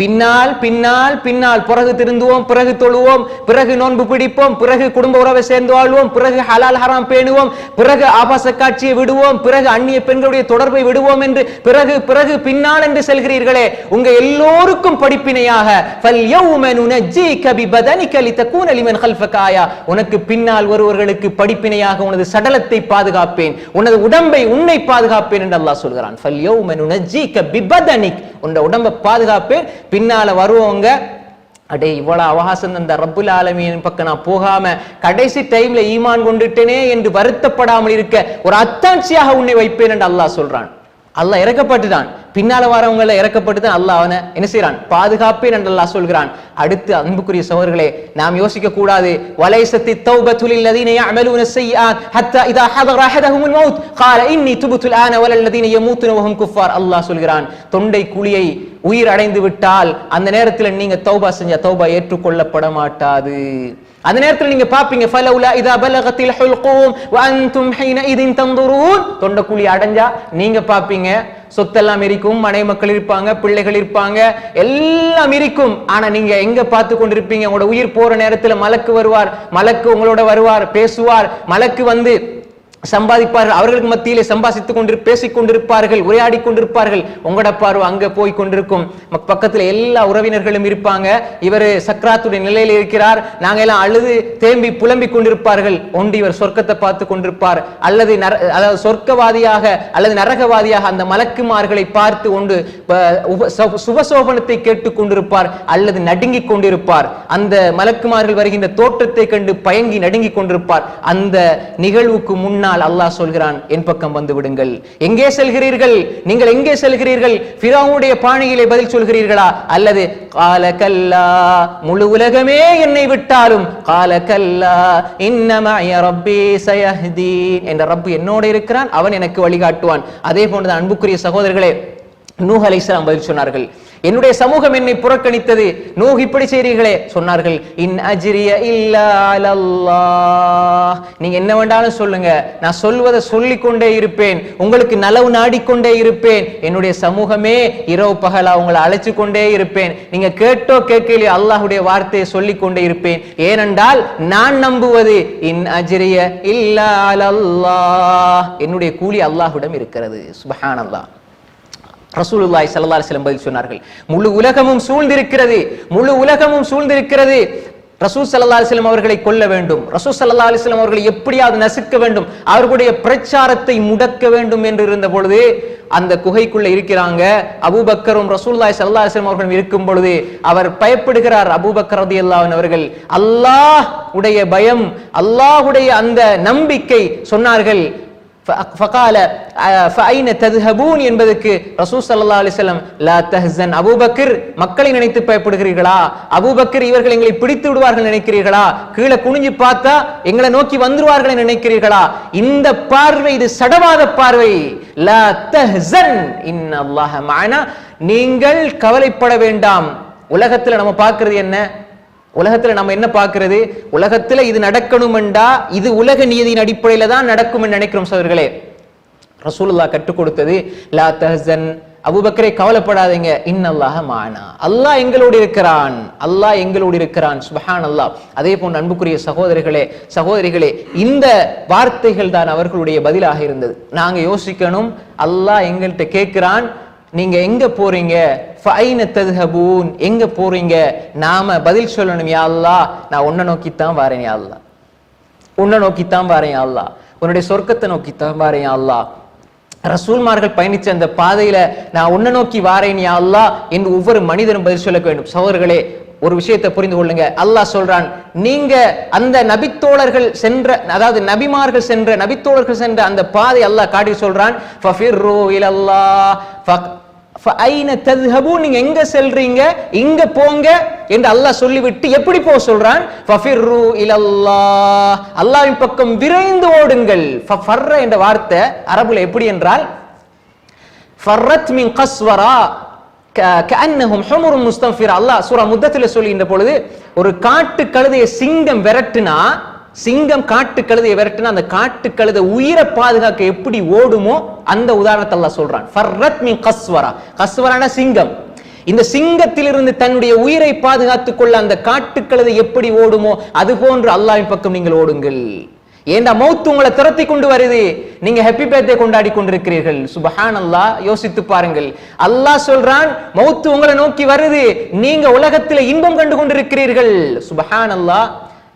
பின்னால் பின்னால் பின்னால் பிறகு திருந்துவோம், பிறகு தொழுவோம், பிறகு நோன்பு பிடிப்போம், பிறகு குடும்ப உறவை சேர்ந்து வாழ்வோம், பிறகு ஹலால் ஹராம் பேணுவோம், பிறகு ஆபாச காட்சியை விடுவோம், பிறகு அந்நிய பெண்களுடைய தொடர்பை விடுவோம் என்று பிறகு பிறகு பின்னால் என்று செல்கிறீர்களே, உங்க எல்லோருக்கும் படிப்பினையாக உனக்கு பின்னால் வருவர்களுக்கு படிப்பினையாக உனது சடலத்தை பாதுகாப்பேன், உனது உடம்பை உன்னை பாதுகாப்பேன் என்று அல்லாஹ் சொல்கிறான். உன்னோட உடம்பை பாதுகாப்பேன், பின்னால வருவவங்க அடே இவ்வளவு அவகாசம் தந்த ரப்புல் ஆலமீன் பக்கம் நான் போகாம கடைசி டைம்ல ஈமான் கொண்டுட்டேனே என்று வருத்தப்படாமல் இருக்க ஒரு அத்தாட்சியாக உன்னை வைப்பேன் என்று அல்லாஹ் சொல்றான். அல்லாஹ் இறக்கப்பட்டுட்டான், பின்னால வரவங்கள இறக்கப்பட்டுதான் அல்லாஹ் அவனை என்ன செய்யறான், பாதுகாப்பேன் என்று அல்லாஹ் சொல்கிறான். அடுத்து அன்புக்குரிய சகோதரர்களே, நாம் யோசிக்க கூடாது, வலைசத்தி தௌபத்து லில்லதீன யஅமலூன ஸய்யிஆத் ஹத்தா இதா ஹதர அஹதஹுமுல் மௌத் قال இன்னி துப்து الآن வலல்லதீன யமூதுன வஹும் குஃபார். அல்லாஹ் சொல்கிறான், தொண்டை குழியை உயிர் அடைந்து விட்டால் அந்த நேரத்தில் நீங்க தௌபா செஞ்சா தௌபா ஏற்றுக்கொள்ளப்பட மாட்டாது. அந்த நேரத்தில் நீங்க பாப்பீங்க, ஃபலௌலா இதா பலகத்தில் ஹுல்கூம் வஅன்தும் ஹீனஇதின் தன்துரூன். தொண்டை குழி அடைஞ்சா நீங்க பாப்பீங்க, சொத்தெல்லாம் இருக்கும், மனை மக்கள் இருப்பாங்க, பிள்ளைகள் இருப்பாங்க, எல்லாம் இருக்கும். ஆனா நீங்க எங்க பார்த்து கொண்டிருப்பீங்க, உங்களோட உயிர் போற நேரத்தில் மலக்கு வருவார், மலக்கு உங்களோட வருவார், பேசுவார், மலக்கு வந்து சம்பாதிப்பார்கள், அவர்களுக்கு மத்தியிலே சம்பாதித்துக் பேசிக் கொண்டிருப்பார்கள், உரையாடி கொண்டிருப்பார்கள். உங்களோட பார்வை அங்க போய் கொண்டிருக்கும், பக்கத்துல எல்லா உறவினர்களும் இருப்பாங்க, இவர் சக்ராத்துடைய நிலையில இருக்கிறார், நாங்க எல்லாம் அழுது தேம்பி புலம்பிக் கொண்டிருப்பார்கள். ஒன்று இவர் சொர்க்கத்தை பார்த்து கொண்டிருப்பார், அல்லது அதாவது சொர்க்கவாதியாக அல்லது நரகவாதியாக அந்த மலக்குமார்களை பார்த்து ஒன்று சுபசோபனத்தை கேட்டுக் கொண்டிருப்பார், அல்லது நடுங்கிக் கொண்டிருப்பார். அந்த மலக்குமார்கள் வருகின்ற தோற்றத்தை கண்டு பயங்கி நடுங்கிக் கொண்டிருப்பார். அந்த நிகழ்வுக்கு முன்னால் அல்லாஹ் சொல்கிறான், என் பக்கம் வந்து விடுங்கள். எங்கே செல்கிறீர்கள், நீங்கள் எங்கே செல்கிறீர்கள்? ஃபிரௌனுடைய பாணியிலே பதில் சொல்கிறீர்களா, அல்லது கால கல்லா, முழு உலகமே என்னை விட்டாலும் கால கல்லா இன்ன மஅய ரப்பி சயஹ்தீன், என்ற ரப்பு என்னோட இருக்கிறான், அவன் எனக்கு வழிகாட்டுவான். அதே போன்று அன்புக்குரிய சகோதரர்களே, நூஹ் அலைஹிஸ்ஸலாம் பதில் சொன்னார்கள், என்னுடைய சமூகம் என்னை புறக்கணித்தது, நூஹ் இப்படி செய்றீர்களே, சொன்னார்கள், இன் அஜ்ரிய இல்லா அலல்லாஹ், நீங்க என்ன வேண்டாலும் சொல்லுங்க, நான் சொல்வதை சொல்லிக் கொண்டே இருப்பேன், உங்களுக்கு நலவு நாடிக்கொண்டே இருப்பேன், என்னுடைய சமூகமே இரவு பகலா உங்களை அழைச்சு கொண்டே இருப்பேன், நீங்க கேட்டோ கேட்கலையோ அல்லாஹ்வுடைய வார்த்தையை சொல்லிக் கொண்டே இருப்பேன். ஏனென்றால் நான் நம்புவது இன் அஜ்ரிய இல்லா அலல்லாஹ், என்னுடைய கூலி அல்லாஹ்விடம் இருக்கிறது. சுப்ஹானல்லாஹ். ரசூலுல்லாஹி ஸல்லல்லாஹு அலைஹி வஸல்லம் பதில் சொன்னார்கள், முழு உலகமும் சூழ்ந்திருக்கிறது, முழு உலகமும் சூழ்ந்திருக்கிறது, ரசூல் ஸல்லல்லாஹு அலைஹி வஸல்லம் அவர்களை கொல்ல வேண்டும், ரசூல் ஸல்லல்லாஹு அலைஹி வஸல்லம் அவர்களை எப்படியாவது நசுக்க வேண்டும், அவர்களுடைய பிரச்சாரத்தை முடக்க வேண்டும் என்று இருந்த பொழுது அந்த குகைக்குள்ள இருக்கிறாங்க. அபூபக்கரும் ரசூலுல்லாஹி ஸல்லல்லாஹு அலைஹி வஸல்லம் அவர்களும் இருக்கும் பொழுது அவர் பயப்படுகிறார். அபூபக்கர் ரலியல்லாஹு அன்ஹு அவர்கள் அல்லாஹ் உடைய பயம், அல்லாஹ்வுடைய அந்த நம்பிக்கை சொன்னார்கள். فقال فأين تذهبون என்பதற்கு ரசூல் ஸல்லல்லாஹு அலைஹி வஸல்லம் லா தஹ்சன், அபூபக்கர் மக்களை நினைத்து பயப்படுகிறீர்களா, அபூபக்கர் இவர்கள் எங்களை பிடித்து விடுவார்கள் நினைக்கிறீர்களா, கீழே குனிஞ்சு பார்த்தா எங்களை நோக்கி வந்துருவார்கள் நினைக்கிறீர்களா, இந்த பார்வை இது சடவாத பார்வை. லா தஹ்சன் இன்னல்லாஹ மஅனா, நீங்கள் கவலைப்பட வேண்டாம். உலகத்துல நம்ம பார்க்கிறது என்ன, உலகத்துல நம்ம என்ன பார்க்கிறது, உலகத்துல இது நடக்கணும்டா இது உலக நீதியின் அடிப்படையில தான் நடக்கும் என்று நினைக்கிறோம் சகோதரர்களே. ரசூலுல்லாஹ் கற்றுக் கொடுத்தது லா தஹ்சன், அபூபக்கரே கவலைப்படாதீங்க, இன்னல்லாஹ மஅனா, அல்லாஹ் எங்களோடு இருக்கிறான், அல்லாஹ் எங்களோடு இருக்கிறான். சுப்ஹானல்லாஹ். அதே போன்று அன்புக்குரிய சகோதரர்களே சகோதரிகளே, இந்த வார்த்தைகள் தான் அவர்களுடைய பதிலாக இருந்தது. நாங்க யோசிக்கணும், அல்லாஹ் எங்கள்கிட்ட கேட்கிறான், நீங்க எங்க போறீங்க, ஃபைன தذهبون, எங்க போறீங்க, நாம பதில் சொல்லணும், யா அல்லாஹ் நான் உன்னை நோக்கித்தான் வாரேன், யா அல்லாஹ் உன்னை நோக்கித்தான் வாரேன், யா அல்லாஹ் உன்னுடைய சொர்க்கத்தை நோக்கித்தான் வாரேன், யா அல்லாஹ் ரசூல்மார்கள் பயணிச்ச அந்த பாதையில நான் உன்னை நோக்கி வாரேன் யா அல்லாஹ் என்று ஒவ்வொரு மனிதரும் பதில் சொல்ல வேண்டும். சகோதரர்களே, ஒரு விஷயத்தை புரிந்து கொள்ளுங்க. அல்லாஹ் சொல்றான், நீங்க அந்த நபித்தோழர்கள் சென்ற, அதாவது நபிமார்கள் சென்ற, நபித்தோழர்கள் சென்ற அந்த பாதை அல்லாஹ் காட்டி சொல்றான், ஃபஃபிர்ரு இலல்லாஹ் ஃபஐன தذهبون, நீங்க எங்க செல்றீங்க, இங்க போங்க என்று அல்லாஹ் சொல்லிவிட்டு எப்படி போக சொல்றான், ஃபஃபிர்ரு இலல்லாஹ், அல்லாஹ்வின் பக்கம் விரைந்து ஓடுங்கள். ஃபஃபர்ர என்ற வார்த்தை அரபுல எப்படி என்றால், ஃபர்ரத் மின் கஸ்வரா கஅன்னஹும் ஹுமுரும் முஸ்தன்ஃபிரா. அல்லாஹ் சூரா முத்தத்தில் சொல்லுகின்ற பொழுது, ஒரு காட்டு கழுதையை சிங்கம் விரட்டுனா, சிங்கம் காட்டு கழுதையை விரட்டுனா அந்த காட்டு கழுதை உயிரை பாதுகாக்க எப்படி ஓடுமோ அந்த உதாரணத்தை அல்லாஹ் சொல்றான். ஃபர்ரத் மின் கஸ்வரா, கஸ்வரான சிங்கம். இந்த சிங்கத்திலிருந்து தன்னுடைய உயிரை பாதுகாத்துக் கொள்ள அந்த காட்டு கழுதை எப்படி ஓடுமோ அது போன்று அல்லாஹ்வின் பக்கம் நீங்கள் ஓடுங்கள். ஏண்டா மௌத் உங்களை துரத்தி கொண்டு வருது, நீங்க ஹாப்பி பர்த்டே கொண்டாடி கொண்டிருக்கிறீர்கள். சுப்ஹானல்லாஹ், யோசித்து பாருங்கள். அல்லாஹ் சொல்றான், மௌத் உங்களை நோக்கி வருது, நீங்க உலகத்துல இன்பம் கண்டு கொண்டிருக்கிறீர்கள். சுப்ஹானல்லாஹ்.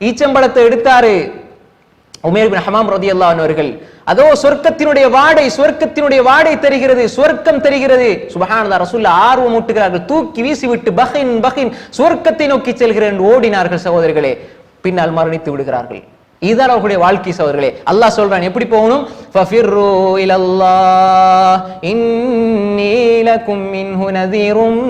ஈச்சம்பழத்தை எடுத்தாரு உமைர் பின் ஹமாம் ரலியல்லாஹு அன்ஹு அவர்கள், அதோ சொர்க்கத்தினுடைய வாடை, சொர்க்கத்தினுடைய வாடை தெரிகிறது, சொர்க்கம் தெரிகிறது. சுப்ஹானல்லாஹ், ரசூலுல்லாஹ் ஆர்வம் ஊட்டுகிறார்கள், தூக்கி வீசிவிட்டு பஹின் பஹின் சொர்க்கத்தை நோக்கி செல்கிறேன் ஓடினார்கள் சகோதரர்களே. பின்னால் மரணித்து விடுகிறார்கள். இதுதான் அவர்களுடைய வாழ்க்கை சகோதரர்களே. அல்லாஹ் சொல்றான் எப்படி போகணும், ஃபஃபிர்ரு இலல்லாஹ் இன்னீ லகும் மின்ஹு நதீரும்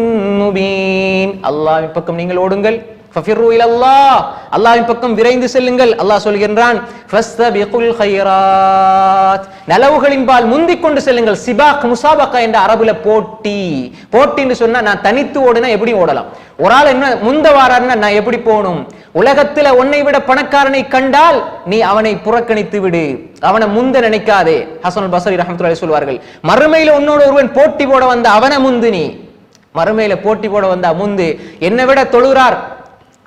முபீன். அல்லாஹ்வின் பக்கம் நீங்கள் ஓடுங்கள். ஃபஃபிர்ரு இலல்லாஹ், அல்லாஹ்வின் பக்கம் விரைந்து செல்லுங்கள். அல்லாஹ் சொல்கின்றான், ஃபஸ்தபிகுல் கைராத், நலவுகளின்பால் முந்திக் கொண்டு செல்லுங்கள். சிபாக் முசாபகா என்ற அரபுல போட்டி. போட்டி என்று சொன்னா, நான் தனித்து ஓடுனா எப்படி ஓடலாம், ஒரு ஆள் என்ன முந்த வாராருன்னா நான் எப்படி போகணும். உலகத்துல உன்னை விட பணக்காரனை கண்டால் நீ அவனை புறக்கணித்து விடு, அவனை முந்த நினைக்காதே. ஹசனுல் பஸ்ரி ரஹ்மத்துல்லாஹி சொல்வார்கள், மறுமையில உன்னோட ஒருவன் போட்டி போட வந்த அவனை முந்து, நீ மறுமையில போட்டி போட வந்த முந்து. என்னை விட தொழுகிறார்,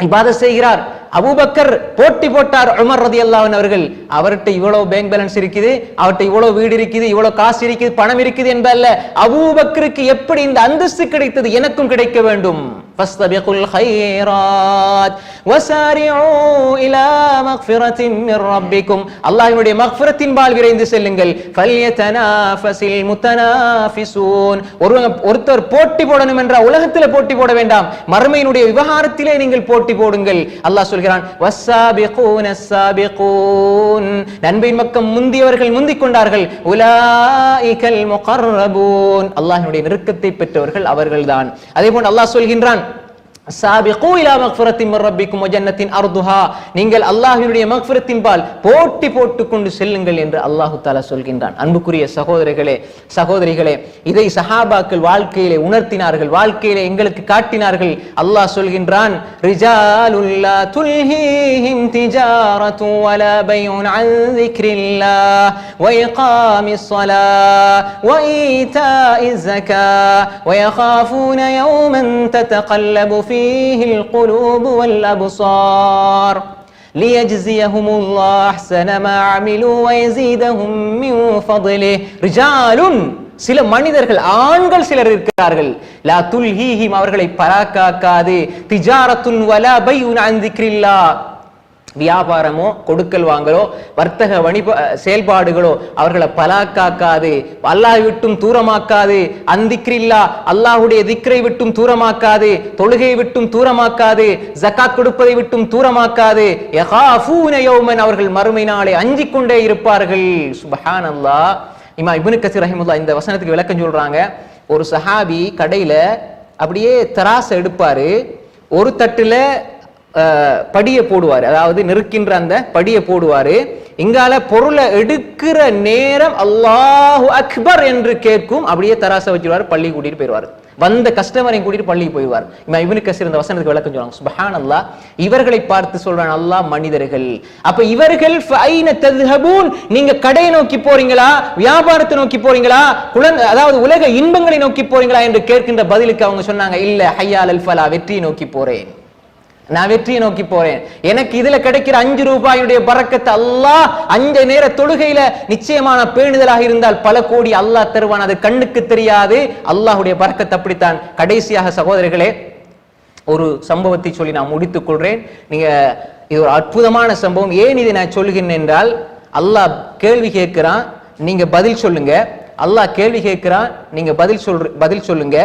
இபாதத் செய்கிறார், அபூபக்கர் போட்டி போட்டார் உமர் ரலியல்லாஹு அன்ஹு அவர்கள், அவர்கிட்ட இவ்வளவு பேங்க் பேலன்ஸ் இருக்குது, அவர்கிட்ட இவ்வளவு வீடு இருக்குது, இவ்வளவு காசு இருக்குது, பணம் இருக்குது என்பதல்ல, அபூபக்கருக்கு எப்படி இந்த அந்தஸ்து கிடைத்தது எனக்கும் கிடைக்க வேண்டும். ஃபஸ்தபிகுல் கைராத் வஸாரிஊ இலா மக்ஃபிரத்தின் மிர் ரப்பிக்கும், அல்லாஹ்வினுடைய மக்ஃபிரத்தின் பால் விரைந்து செல்லுங்கள். ஃபல்யதனாஃபஸில் முத்தனாஃபிஸூன், ஒருத்தர் போட்டி போடணும் என்ற உலகத்தில் போட்டி போட வேண்டாம், மறுமையினுடைய விவகாரத்திலே நீங்கள் போட்டி போடுங்கள். அல்லாஹ் சொல்கிறான், வஸ்ஸாபிகூன ஸாபிகூன், நன்மையின் பக்கம் முந்தியவர்கள் முந்திக் கொண்டார்கள். உலாயிகல் முகர்ரபூன், அல்லாஹ்வினுடைய நெருக்கத்தை பெற்றவர்கள் அவர்கள்தான். அதேபோல் அல்லாஹ் சொல்கின்றான், சாபிகூ இலா மக்ஃபிரத்தின் மிர் ரப்பிக்கும் வ ஜன்னத்தின் அர்துஹா, நீங்கள் அல்லாஹ்வினுடைய மக்ஃபிரத்தின் பால் போட்டி போட்டுக் கொண்டு செல்லுங்கள் என்று அல்லாஹ் தஆலா சொல்கின்றான். அன்புக்குரிய சகோதரர்களே, சகோதரிகளே, இதை சஹாபாக்கள் வாழ்க்கையிலே உணர்த்தினார்கள், வாழ்க்கையிலே எங்களுக்கு காட்டினார்கள். அல்லாஹ் சொல்கின்றான், ரிஜாலுல் லா துல்ஹீஹிம் திஜாரத்து வலா பைஉன் அன் ذிக்ரில்லாஹ் வ இகாமிஸ் ஸலாஹ் வ ஈதாஇஸ் ஸகாஹ் வ யகாஃபூன யௌமன் ததகல்லபு فيه القلوب والأبصار ليجزيهم الله أحسن ما عملوا ويزيدهم من فضله. رجال, சில மனிதர்கள், ஆண்கள் சிலர் இருக்கிறார்கள், லா துல்ஹீஹிம், அவர்களை பராக்காக்காது, திஜாரத்துன் வலா பைஉன் அன் ذிக்ரில்லாஹ், வியாபாரமோ கொடுக்கல் வாங்கலோ வர்த்தக வணிக செயல்பாடுகளோ அவர்களை பலாக்காக்காது, அல்லாஹ் விட்டும் தூரமாக்காது. அந்திக்ரில்லா, அல்லாஹுடைய திக்ரை விட்டும் தூரமாக்காது, தொழுகை விட்டும் தூரமாக்காது, ஜகாத் கொடுப்பதை விட்டும் தூரமாக்காது. யகாஃபூன யௌமன், அவர்கள் மறுமை நாளை அஞ்சிக் கொண்டே இருப்பார்கள். சுப்ஹானல்லாஹ். இமாம் இப்னு கஸீர் ரஹிமஹுல்லாஹ் இந்த வசனத்துக்கு விளக்கம் சொல்றாங்க. ஒரு சஹாபி கடையில அப்படியே தராசை எடுப்பாரு, ஒரு தட்டுல படியை போடுவாரு, அதாவது நெருக்கின்ற அந்த படியை போடுவாரு. இங்கால பொருளை எடுக்கிற நேரம் அல்லாஹு அக்பர் என்று கேட்கும், அப்படியே தராசை வச்சிருவாரு, பள்ளி கூட்டிட்டு போயிடுவாரு, வந்த கஸ்டமரை கூட்டிட்டு பள்ளிக்கு போயிடுவார். இமாம் இப்னு கஸீர் இந்த வசனத்துக்கு விளக்கம் சொல்றாங்க. சுப்ஹானல்லாஹ். இவர்களை பார்த்து சொல்றான் அல்லாஹ், மனிதர்கள். அப்ப இவர்கள் ஃபைன தذهبون, நீங்க கடையை நோக்கி போறீங்களா, வியாபாரத்தை நோக்கி போறீங்களா, அதாவது உலக இன்பங்களை நோக்கி போறீங்களா என்று கேட்கின்ற பதிலுக்கு அவங்க சொன்னாங்க, இல்ல, ஹய்யா அலல் ஃபலா, வெற்றியை நோக்கி போறேன், நான் வெற்றியை நோக்கி போறேன். எனக்கு இதுல கிடைக்கிற 5 ரூபாயுடைய பரக்கத்தை அல்லாஹ் 5 நேர தொழுகையில நிச்சயமான பேணுதலாக இருந்தால் பல கோடி அல்லாஹ் தருவான், அது கண்ணுக்கு தெரியாது. அல்லாஹுடைய பரக்கத் அப்படித்தான். கடைசியாக சகோதரர்களே, ஒரு சம்பவத்தை சொல்லி நான் முடித்துக் கொள்றேன். நீங்க இது ஒரு அற்புதமான சம்பவம். ஏன் இதை நான் சொல்கிறேன் என்றால், அல்லாஹ் கேள்வி கேட்கிறான், நீங்க பதில் சொல்லுங்க. அல்லாஹ் கேள்வி கேட்கிறான், நீங்க பதில் சொல்லுங்க.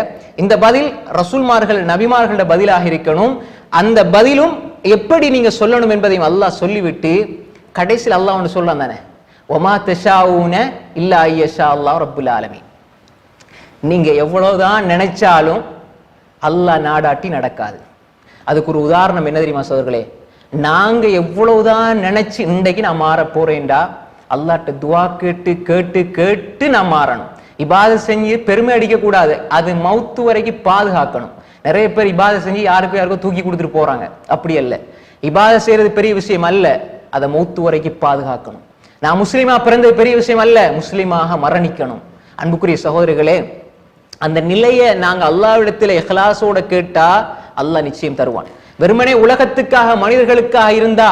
இந்த பதில் ரசூல்மார்கள் நபிமார்களோட பதிலாக இருக்கணும். அந்த பதிலும் எப்படி நீங்க சொல்லணும் என்பதையும் அல்லாஹ் சொல்லிவிட்டு கடைசியில் அல்லாஹ் ஒன்று சொல்றான் தானே, ஒமா தஷாஊன இல்லா ஐயஷா அல்லாஹ் ரப்புல் ஆலமீன். நீங்க எவ்வளவுதான் நினைச்சாலும் அல்லாஹ் நாடாட்டி நடக்காது. அதுக்கு ஒரு உதாரணம் என்ன தெரியுமா சோதர்களே, நாங்க எவ்வளவுதான் நினைச்சு இன்றைக்கு நான் மாற போறேன்டா, அல்லாஹ்ட்ட துவா கேட்டு கேட்டு கேட்டு நான் மாறணும். இபாதத் செஞ்சு பெருமை அடிக்க கூடாது, அது மௌத்து வரைக்கும் பாதுகாக்கணும். நிறைய பேர் இபாதத் செஞ்சு யாருக்கோ தூக்கி கொடுத்துட்டு போறாங்க. அப்படி அல்ல, இபாதத் செய்யறது பெரிய விஷயம் அல்ல, அதை மௌத்து வரைக்கும் பாதுகாக்கணும். நான் முஸ்லீமா பிறந்தது பெரிய விஷயம் அல்ல, முஸ்லீமாக மரணிக்கணும். அன்புக்குரிய சகோதரர்களே, அந்த நிலையை நாங்க அல்லாஹ்விடத்தில் இஹ்லாஸோட கேட்டா அல்லாஹ் நிச்சயம் தருவான். வெறுமனே உலகத்துக்காக மனிதர்களுக்காக இருந்தா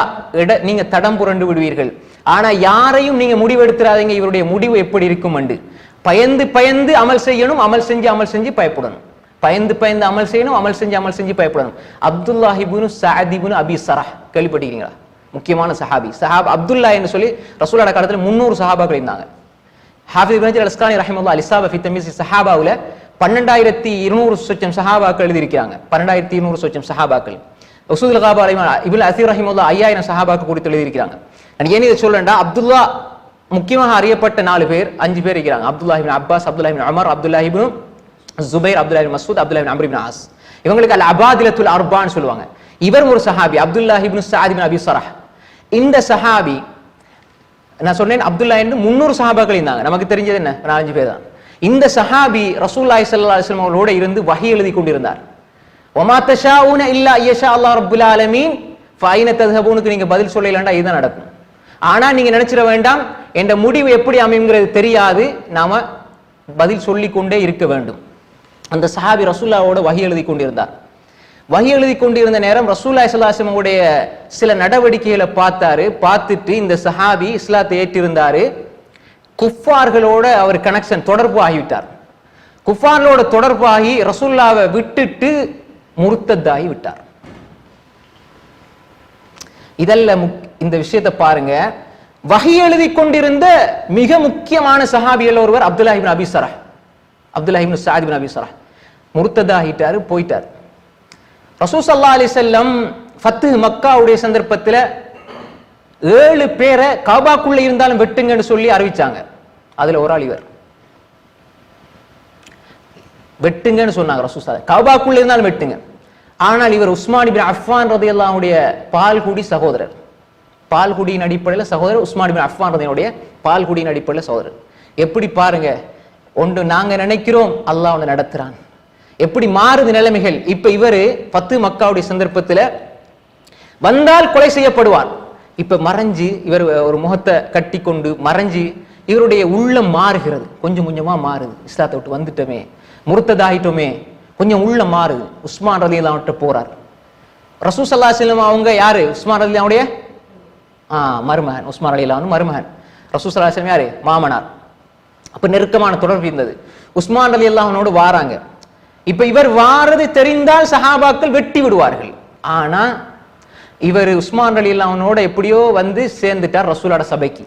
நீங்க தடம் புரண்டு விடுவீர்கள். ஆனா யாரையும் நீங்க முடிவெடுத்துறாதீங்க இவருடைய முடிவு எப்படி இருக்கும் என்று. பயந்து பயந்து அமல் செய்யணும், அமல் செஞ்சு பயப்படணும். பயந்து பயந்து அமல் செய்யணும், அமல் செஞ்சு பயப்படணும். அப்துல்லாஹ் இப்னு சஅத் இப்னு அபி ஸரஹ் கேள்விப்பட்டிருக்கீங்களா? முக்கியமான சஹாபி. அப்துல்லா என்று சொல்லி ரசூலுல்லாஹ் காலத்துல 300 சஹாபாக்கள் இருந்தாங்க. ஹாஃபிஸ் இப்னு ஹஜர் அல்-அஸ்கலானி ரஹிமஹுல்லாஹ் அல்-இஸாபா ஃபி தம்யீஸ் ஸஹாபாவுல 12200 சொச்சம் சஹாபாக்கள் எழுதியிருக்கிறாங்க. 12200 சொச்சம் சஹாபாக்கள். உசூதுல் காபா இப்னு அஸீர் ரஹிமஹுல்லாஹ் 5000 சஹாபாக்கள் குறித்து எழுதியிருக்கிறாங்க. நான் ஏன் இதை சொல்றேன்டா, அப்துல்லா முக்கியமாக அறியப்பட்ட 4 பேர் 5 பேர் இருக்கிறாங்க. அப்துல்லாஹ் இப்னு அப்பாஸ், அப்துல்லாஹ் இப்னு உமர், அப்துல்லாஹ் இப்னு ஜுபைர், அப்துல்லாஹ் இப்னு மஸ்ஊத், அப்துல்லாஹ் இப்னு அம்ர் இப்னு ஆஸ். இவங்களுக்கு அல் அபாதிலத்துல் அர்பான்னு சொல்லுவாங்க. இவர் ஒரு சஹாபி, அப்துல்லாஹ் இப்னு சஅத் இப்னு அபி ஸரஹ். இந்த சஹாபி, நான் சொன்னேன் அப்துல்லா என்று 300 சஹாபாக்கள் இருந்தாங்க. நமக்கு தெரிஞ்சது என்ன, 4-5 பேர் தான். இந்த சஹாபி ரசூலுல்லாஹி ஸல்லல்லாஹு அலைஹி வஸல்லம் அவர்களோட இருந்து வஹி எழுதி கொண்டிருந்தார். வமா தஷாஊன இல்லா ஐயஷா அல்லாஹ் ரப்புல் ஆலமீன் ஃபைன தذهبூனுக்கு நீங்க பதில் சொல்லலண்டா இதுதான் நடக்கும். ஆனா நீங்க நினைச்சிட வேண்டாம் என்ற முடிவு எப்படி அமையுங்கிறது தெரியாது, நாம பதில் சொல்லிக் கொண்டே இருக்க வேண்டும். அந்த சஹாபி ரசூலுல்லாஹோட வஹி எழுதி கொண்டிருந்தார். வஹி எழுதி கொண்டிருந்த நேரம் ரசூலுல்லாஹி ஸல்லல்லாஹு அலைஹி வஸல்லம் உடைய சில நடவடிக்கைகளை பார்த்துட்டு இந்த சஹாபி இஸ்லாத்தை ஏற்றிருந்தாரு. குஃபார்களோட அவர் கனெக்ஷன் தொடர்பு ஆகிவிட்டார். குஃபார்களோட தொடர்பாகி ரசூலுல்லாஹ்வை விட்டுட்டு முர்த்தத்தாகி விட்டார். இதெல்லாம் இந்த விஷயத்தை பாருங்க. வஹி எழுதி கொண்டிருந்த மிக முக்கியமான சஹாபிகள் ஒருவர் அப்துல்லாஹ் இப்னு அபி ஸரஹ், அப்துல்லாஹ் இப்னு சஅத் இப்னு அபி ஸரஹ் முர்த்ததாகிட்டாரு, போயிட்டார். ரசூல் ஸல்லல்லாஹு அலைஹி வஸல்லம் ஃபத்ஹ் மக்காவுடைய சந்தர்ப்பத்தில் 7 பேரை காபாக்குள்ள இருந்தாலும் வெட்டுங்கன்னு சொல்லி அறிவிச்சாங்க. அதுல ஒரு ஆள் இவர். வெட்டுங்கன்னு சொன்னாங்க ரசூல் ஸல்லல்லாஹு அலைஹி வஸல்லம், காபாக்குள்ள இருந்தாலும் வெட்டுங்க. ஆனால் இவர் உஸ்மான் இப்னு அஃபான் ரலியல்லாஹு அன்ஹுடைய பால்குடி சகோதரர். பால்குடியின் அடிப்படையில் சகோதரர் உஸ்மான் இப்னு அஃபான் ரலியல்லாஹு பால்குடியின் அடிப்படையில் சகோதரர். எப்படி பாருங்க, ஒன்று நாங்க நினைக்கிறோம், அல்லாஹ் ஒன்று நடத்துறான். எப்படி மாறுது நிலைமைகள். இப்ப இவரு ஃபத்ஹ் மக்காவுடைய சந்தர்ப்பத்தில் வந்தால் கொலை செய்யப்படுவார். இப்ப மறைஞ்சு இவர் ஒரு முகத்தை கட்டி கொண்டு மறைஞ்சு இவருடைய உள்ளம் மாறுகிறது, கொஞ்சம் கொஞ்சமா மாறுது. இஸ்லாத்தை விட்டு வந்துட்டோமே, முர்த்ததாகிட்டோமே, கொஞ்சம் உள்ளம் மாறுது. உஸ்மான் ரலியல்லாஹு அன்ஹு போறார். ரசூல் ஸல்லல்லாஹு அலைஹி வஸல்லம் அவங்க யாரு? உஸ்மான் ரலியல்லாஹு அன்ஹுடைய மருமகன். உஸ்மான் ரலியல்லாஹு அன்ஹு மருமகன். ரசூல் ஸல்லல்லாஹு அலைஹி வஸல்லம் யாரு? மாமனார். அப்ப நெருக்கமான தொடர்பு இருந்தது. உஸ்மான் ரலியல்லாஹு அன்ஹுவோடு வாராங்க. இப்ப இவர் வாரது தெரிந்தால் சஹாபாக்கள் வெட்டி விடுவார்கள். ஆனா இவர் உஸ்மான் ரலியல்லாஹு அன்ஹுவோட எப்படியோ வந்து சேர்ந்துட்டார் ரசூலோட சபைக்கு.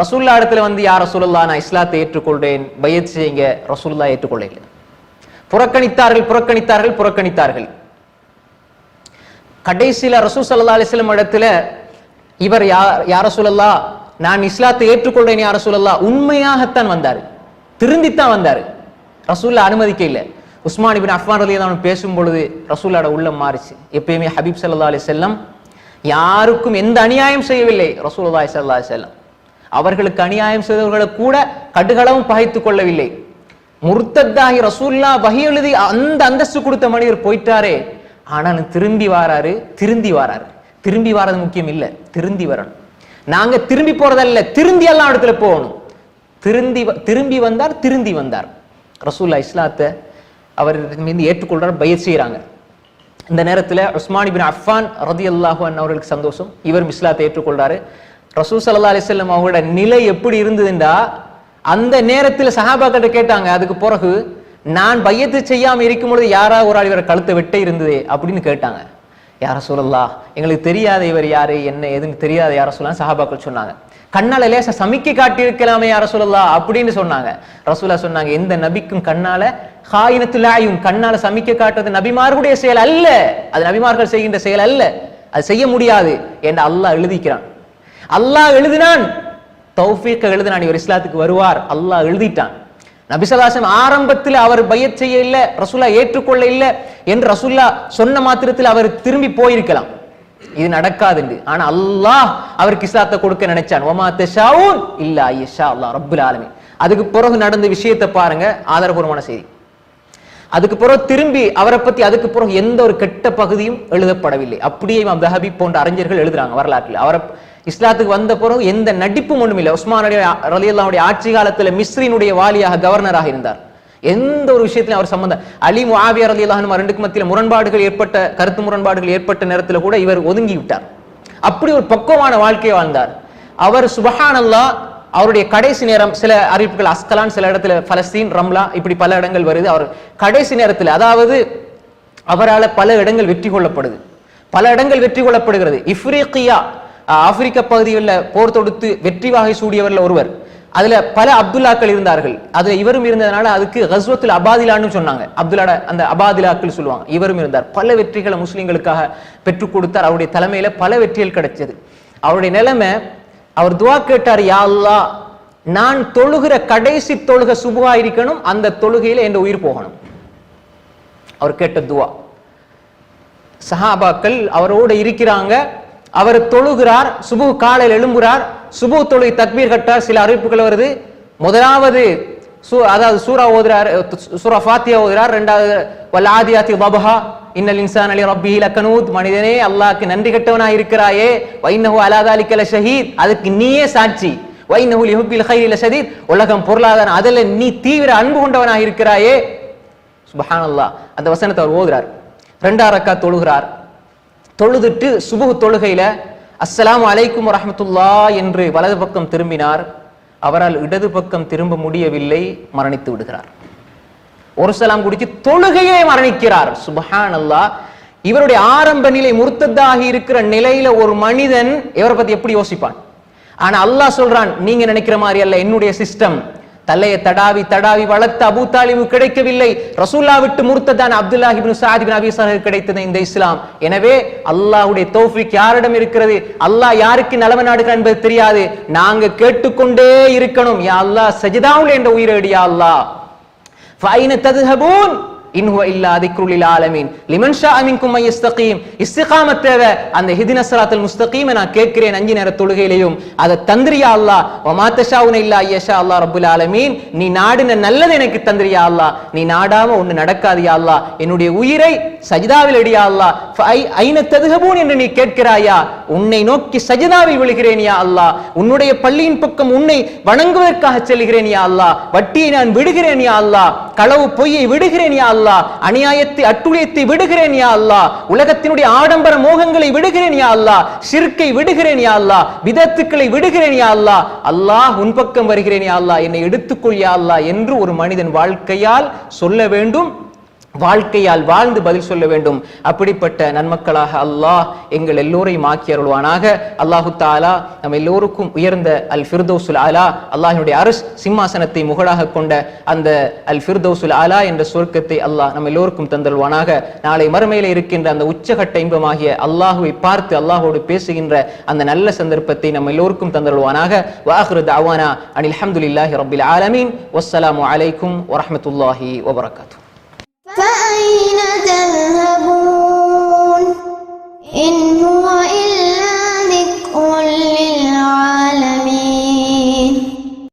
ரசூல்லா இடத்துல வந்து யார் ரசூலுல்லாஹ் நான் இஸ்லாத்தை ஏற்றுக்கொள்றேன், பையத் செய்யுங்க. ரசூலுல்லாஹ் ஏற்றுக்கொள்ள இல்லை. புறக்கணித்தார்கள். கடைசியில ரசூல் ஸல்லல்லாஹு அலைஹி வஸல்லம் இடத்துல இவர் யார் ரசூலுல்லாஹ் நான் இஸ்லாத்தை ஏற்றுக்கொள்றேன் யார் ரசூலுல்லாஹ், உண்மையாகத்தான் வந்தாரு, திருந்தித்தான் வந்தாரு. ரசூலுல்லாஹ் அனுமதிக்க இல்லை. உஸ்மான் இப்னு அஃபான் ரலியல்லாஹு அன்ஹு பேசும் பொழுது ரசூலுல்லாஹ்வோட உள்ளம் மாறிச்சு. எப்பயுமே ஹபீப் ஸல்லல்லாஹு அலைஹி வஸல்லம் யாருக்கும் எந்த அநியாயம் செய்யவில்லை. ரசூலுல்லாஹி ஸல்லல்லாஹு அலைஹி வஸல்லம் அவர்களுக்கு அநியாயம் செய்தவர்களை கூட கடுகளவும் பகைத்துக் கொள்ளவில்லை. முர்த்தத்தாகி ரசூலுல்லாஹ் வஹி எழுதி அந்த அந்தஸ்து கொடுத்த மனிதர் போயிட்டாரே, ஆனாலும் திரும்பி வாராரு. திரும்பி வாரது முக்கியம் இல்ல, திருந்தி வரணும். நாங்க திரும்பி போறதல்ல, திருந்தி எல்லாம் இடத்துல போகணும். திரும்பி வந்தார். ரசூலுல்லாஹ் இஸ்லாத்தை அவர் மீது ஏற்றுக்கொள்றார், பையத் செய்யறாங்க. இந்த நேரத்தில் உஸ்மான் இப்னு அஃபான் ரலியல்லாஹு அன்ஹு அவர்களுக்கு சந்தோஷம், இவர் இஸ்லாத்தை ஏற்றுக்கொள்றாரு. ரசூல் ஸல்லல்லாஹு அலைஹி வஸல்லம் அவங்களோட நிலை எப்படி இருந்ததுண்டா, அந்த நேரத்தில் சஹாபாக்கிட்ட கேட்டாங்க, அதுக்கு பிறகு நான் பையத்து செய்யாம இருக்கும் பொழுது யாரா ஒரு ஆள் இவரை கழுத்தை வெட்ட இருந்தது அப்படின்னு கேட்டாங்க. யார ரசூலல்லாஹ் எங்களுக்கு தெரியாத இவர் யாரு என்ன எதுன்னு தெரியாத யார சொல்லலாம் சஹாபாக்கள் சொன்னாங்க. கண்ணால லேசா சமிக்கை காட்டி இருக்கலாமே யார சொல்லலாம் அப்படின்னு சொன்னாங்க. ரசூலா சொன்னாங்க, எந்த நபிக்கும் கண்ணால ஹாயினத்துல் அயூன், கண்ணால சமிக்கை காட்டுறது நபிமார்களுடைய செயல் அல்ல, அது நபிமார்கள் செய்கின்ற செயல் அல்ல, அது செய்ய முடியாது என்று அல்லாஹ் எழுதிக்கிறான். அல்லாஹ் எழுதினான், தௌஃபீக் எழுதினான், இவர் இஸ்லாத்துக்கு வருவார், அல்லாஹ் எழுதிட்டான். நபி ஸல்லல்லாஹு அலைஹி வஸல்லம் ஆரம்பத்தில் அவர் பையத் செய்ய இல்லை, ரசூலா ஏற்றுக்கொள்ள இல்லை என்று ரசூல்லா சொன்ன மாத்திரத்தில் அவர் திரும்பி போயிருக்கலாம், இது நடக்காது. ஆனா அல்லாஹ் அவருக்கு இஸ்லாத்தை கொடுக்க நினைச்சான். வமா தஷாஊன் இல்லா யஷா அல்லாஹ் ரப்புல் ஆலமீன். அதுக்கு பிறகு நடந்த விஷயத்தை பாருங்க, ஆதாரபூர்வமான செய்தி. அதுக்கு பிறகு திரும்பி அவரை பத்தி அதுக்கு பிறகு எந்த ஒரு கெட்ட பகுதியும் எழுதப்படவில்லை. அப்படியே இமாம் தஹபி போன்ற அறிஞர்கள் எழுதுறாங்க வரலாற்றில். அவரை இஸ்லாத்துக்கு வந்த பிறகு எந்த நடிப்பும் ஒன்றும் இல்லை. உஸ்மான் ரலியல்லாஹு அன்ஹு ஆட்சி காலத்துல மிஸ்ரினுடைய வாலியாக கவர்னராக இருந்தார். எந்த ஒரு விஷயத்திலும் அவர் சம்பந்தம். அலி முஆவியா ரலியல்லாஹு அன்ஹு ரெண்டுக்கு மத்தியில் முரண்பாடுகள் ஏற்பட்ட, கருத்து முரண்பாடுகள் ஏற்பட்ட நேரத்தில் கூட இவர் ஒதுங்கி விட்டார். அப்படி ஒரு பக்குவமான வாழ்க்கையை வாழ்ந்தார் அவர். சுப்ஹானல்லாஹ், அவருடைய கடைசி நேரம், சில அறிவிப்புகள் அஸ்கலான், சில இடத்துல பலஸ்தீன், ரம்லா, இப்படி பல இடங்கள் வருது. அவர் கடைசி நேரத்தில், அதாவது அவரால் பல இடங்கள் வெற்றி கொள்ளப்படுது, பல இடங்கள் வெற்றி கொள்ளப்படுகிறது. இஃப்ரீகியா, ஆப்பிரிக்க பகுதிகளில் போர் தொடுத்து வெற்றி வாகை சூடியவர்கள் ஒருவர். அதுல பல அப்துல்லாக்கள் இருந்தார்கள். அதுல இவரும் இருந்ததுனால அதுக்கு கஸ்வத்துல் அபாதிலான்னு சொன்னாங்க. அப்துல்லாட அந்த அபாதிலாக்கள் சொல்லுவாங்க. இவரும் இருந்தார். பல வெற்றிகளை முஸ்லிம்களுக்காக பெற்றுக் கொடுத்தார். அவருடைய தலைமையில பல வெற்றிகள் கிடைச்சது. அவருடைய நிலைமை, அவர் துவா கேட்டார், யா அல்லாஹ், நான் தொழுகிற கடைசி தொழுகை சுபுஹா இருக்கணும், அந்த தொழுகையில என் உயிர் போகணும். அவர் கேட்ட துவா. சஹாபாக்கள் அவரோடு இருக்கிறாங்க. அவர் தொழுகிறார், சுபு காலையில் எழும்புறார், சுபு தொழுகை தக்பீர் கட்டார். சில அறிவிப்புகள் வருது, முதலாவது அதாவது சூரா ஓதுறார், சூரா ஃபாத்தியா ஓதுறார். இரண்டாவது வல் ஆதியாத்தி தபஹா இன்னல் இன்சான லிரப்பிஹி லகனூத், மனிதனே அல்லாஹ்க்கு நன்றி கெட்டவனாக இருக்கிறாயே, வைன்னஹு அலா தாலிக லஷஹீத், அதுக்கு நீயே சாட்சி, வைன்னஹு லிஹுப்பில் கைரி லஷதீத், உலகம் பொருளாதாரம் அதில் நீ தீவிர அன்பு கொண்டவனாக இருக்கிறாயே. சுப்ஹானல்லாஹ், அந்த வசனத்தை அவர் ஓதுறார். 2 ரக்காத் தொழுகிறார். தொழுதுட்டு சுபுஹ் தொழுகையில அஸ்ஸலாமு அலைக்கும் வரஹ்மத்துல்லாஹ் என்று வலது பக்கம் திரும்பினார். அவரால் இடது பக்கம் திரும்ப முடியவில்லை, மரணித்து விடுகிறார். ஒரு சலாம் குடிச்சு தொழுகையே மரணிக்கிறார். சுப்ஹானல்லாஹ், இவருடைய ஆரம்ப நிலை முர்த்தத்தாகி இருக்கிற நிலையில ஒரு மனிதன் இவரை பத்தி எப்படி யோசிப்பான்? ஆனா அல்லாஹ் சொல்றான், நீங்க நினைக்கிற மாதிரி அல்ல என்னுடைய சிஸ்டம். தலையை தடாவி தடாவி வளர்த்த அபூ தாலிபு கிடைக்கவில்லை, ரசூல்லா விட்டு முர்த்ததான அப்துல்லாஹ் இப்னு ஸஅத் இப்னு அபீ ஸரஹ் கிடைத்தது இந்த இஸ்லாம். எனவே அல்லாஹ்வுடைய தௌஃபீக் யாரிடம் இருக்கிறது? அல்லாஹ் யாருக்கு நலவ நாடுகிறான் என்பது தெரியாது, நாங்க கேட்டுக்கொண்டே இருக்கணும். யா அல்லாஹ், சஜிதாவுல என்ற உயிரடி, யா அல்லாஹ், ஃபைன தத்ஹபூன் இன் ஹுவ இல்லா திக்ருல் லில் ஆலமீன் லிமன் ஷாஅ மின்கும் அன் யஸ்தகீம். இஸ்திகாமத் தேவை. அந்த இஹ்தினஸ் ஸிராத்தல் முஸ்தகீமை நான் கேட்கிறேன் 5 நேர தொழுகையிலையும், அதை தந்திரியா அல்லாஹ். வமா தஷாஉன இல்லா யஷா அல்லாஹ் ரப்புல் ஆலமீன், நீ நாடின நல்லது எனக்கு தந்திரியா அல்லாஹ், நீ நாடாம ஒண்ணு நடக்காது யா அல்லாஹ். என்னுடைய உயிரை சஜிதாவில் அடியா அல்லாஹ். ஐன தத்ஹபூன் என்று நீ கேட்கிறாயா, உன்னை நோக்கி சஜிதாவில் விழுகிறேன் யா அல்லாஹ். உன்னுடைய பள்ளியின் பக்கம் உன்னை வணங்குவதற்காக செல்கிறேன் யா அல்லாஹ். வட்டியை நான் விடுகிறேன் யா அல்லாஹ், களவு பொய்யை விடுகிறேன் யா அல்லாஹ், அநியாயத்தை அட்டுழியத்தை விடுகிறேன் யா அல்லாஹ், உலகத்தினுடைய ஆடம்பர மோகங்களை விடுகிறேன் யா அல்லாஹ், ஷிர்க்கை விடுகிறேன் யா அல்லாஹ், பிதத்துக்களை விடுகிறேன் யா அல்லாஹ். அல்லாஹ் உன் பக்கம் வருகிறேன் யா அல்லாஹ், என்னை எடுத்துக்கொள் யா அல்லாஹ் என்று ஒரு மனிதன் வாழ்க்கையால் சொல்ல வேண்டும், வாழ்க்கையால் வாழ்ந்து பதில் சொல்ல வேண்டும். அப்படிப்பட்ட நன்மக்களாக அல்லாஹ் எங்கள் எல்லோரையும் ஆக்கி அருள்வானாக. அல்லாஹு தஆலா நம் எல்லோருக்கும் உயர்ந்த அல் ஃபிர்தௌஸுல் ஆலா, அல்லாஹ்வுடைய அர்ஷ் சிம்மாசனத்தை முகடாக கொண்ட அந்த அல் ஃபிர்தௌஸுல் ஆலா என்ற சொர்க்கத்தை அல்லாஹ் நம்ம எல்லோருக்கும் தந்தருள்வானாக. நாளை மறுமையில இருக்கின்ற அந்த உச்சகட்ட இன்பமாகிய அல்லாஹுவை பார்த்து அல்லாஹோடு பேசுகின்ற அந்த நல்ல சந்தர்ப்பத்தை நம்ம எல்லோருக்கும் தந்தருள்வானாக. வஆகிரு தஅவானா அனில் ஹம்துலில்லாஹி ரப்பில் ஆலமீன். வஸ்ஸலாமு அலைக்கும் வரஹ்மத்துல்லாஹி வபரகாத்துஹு. فأين تذهبون إن هو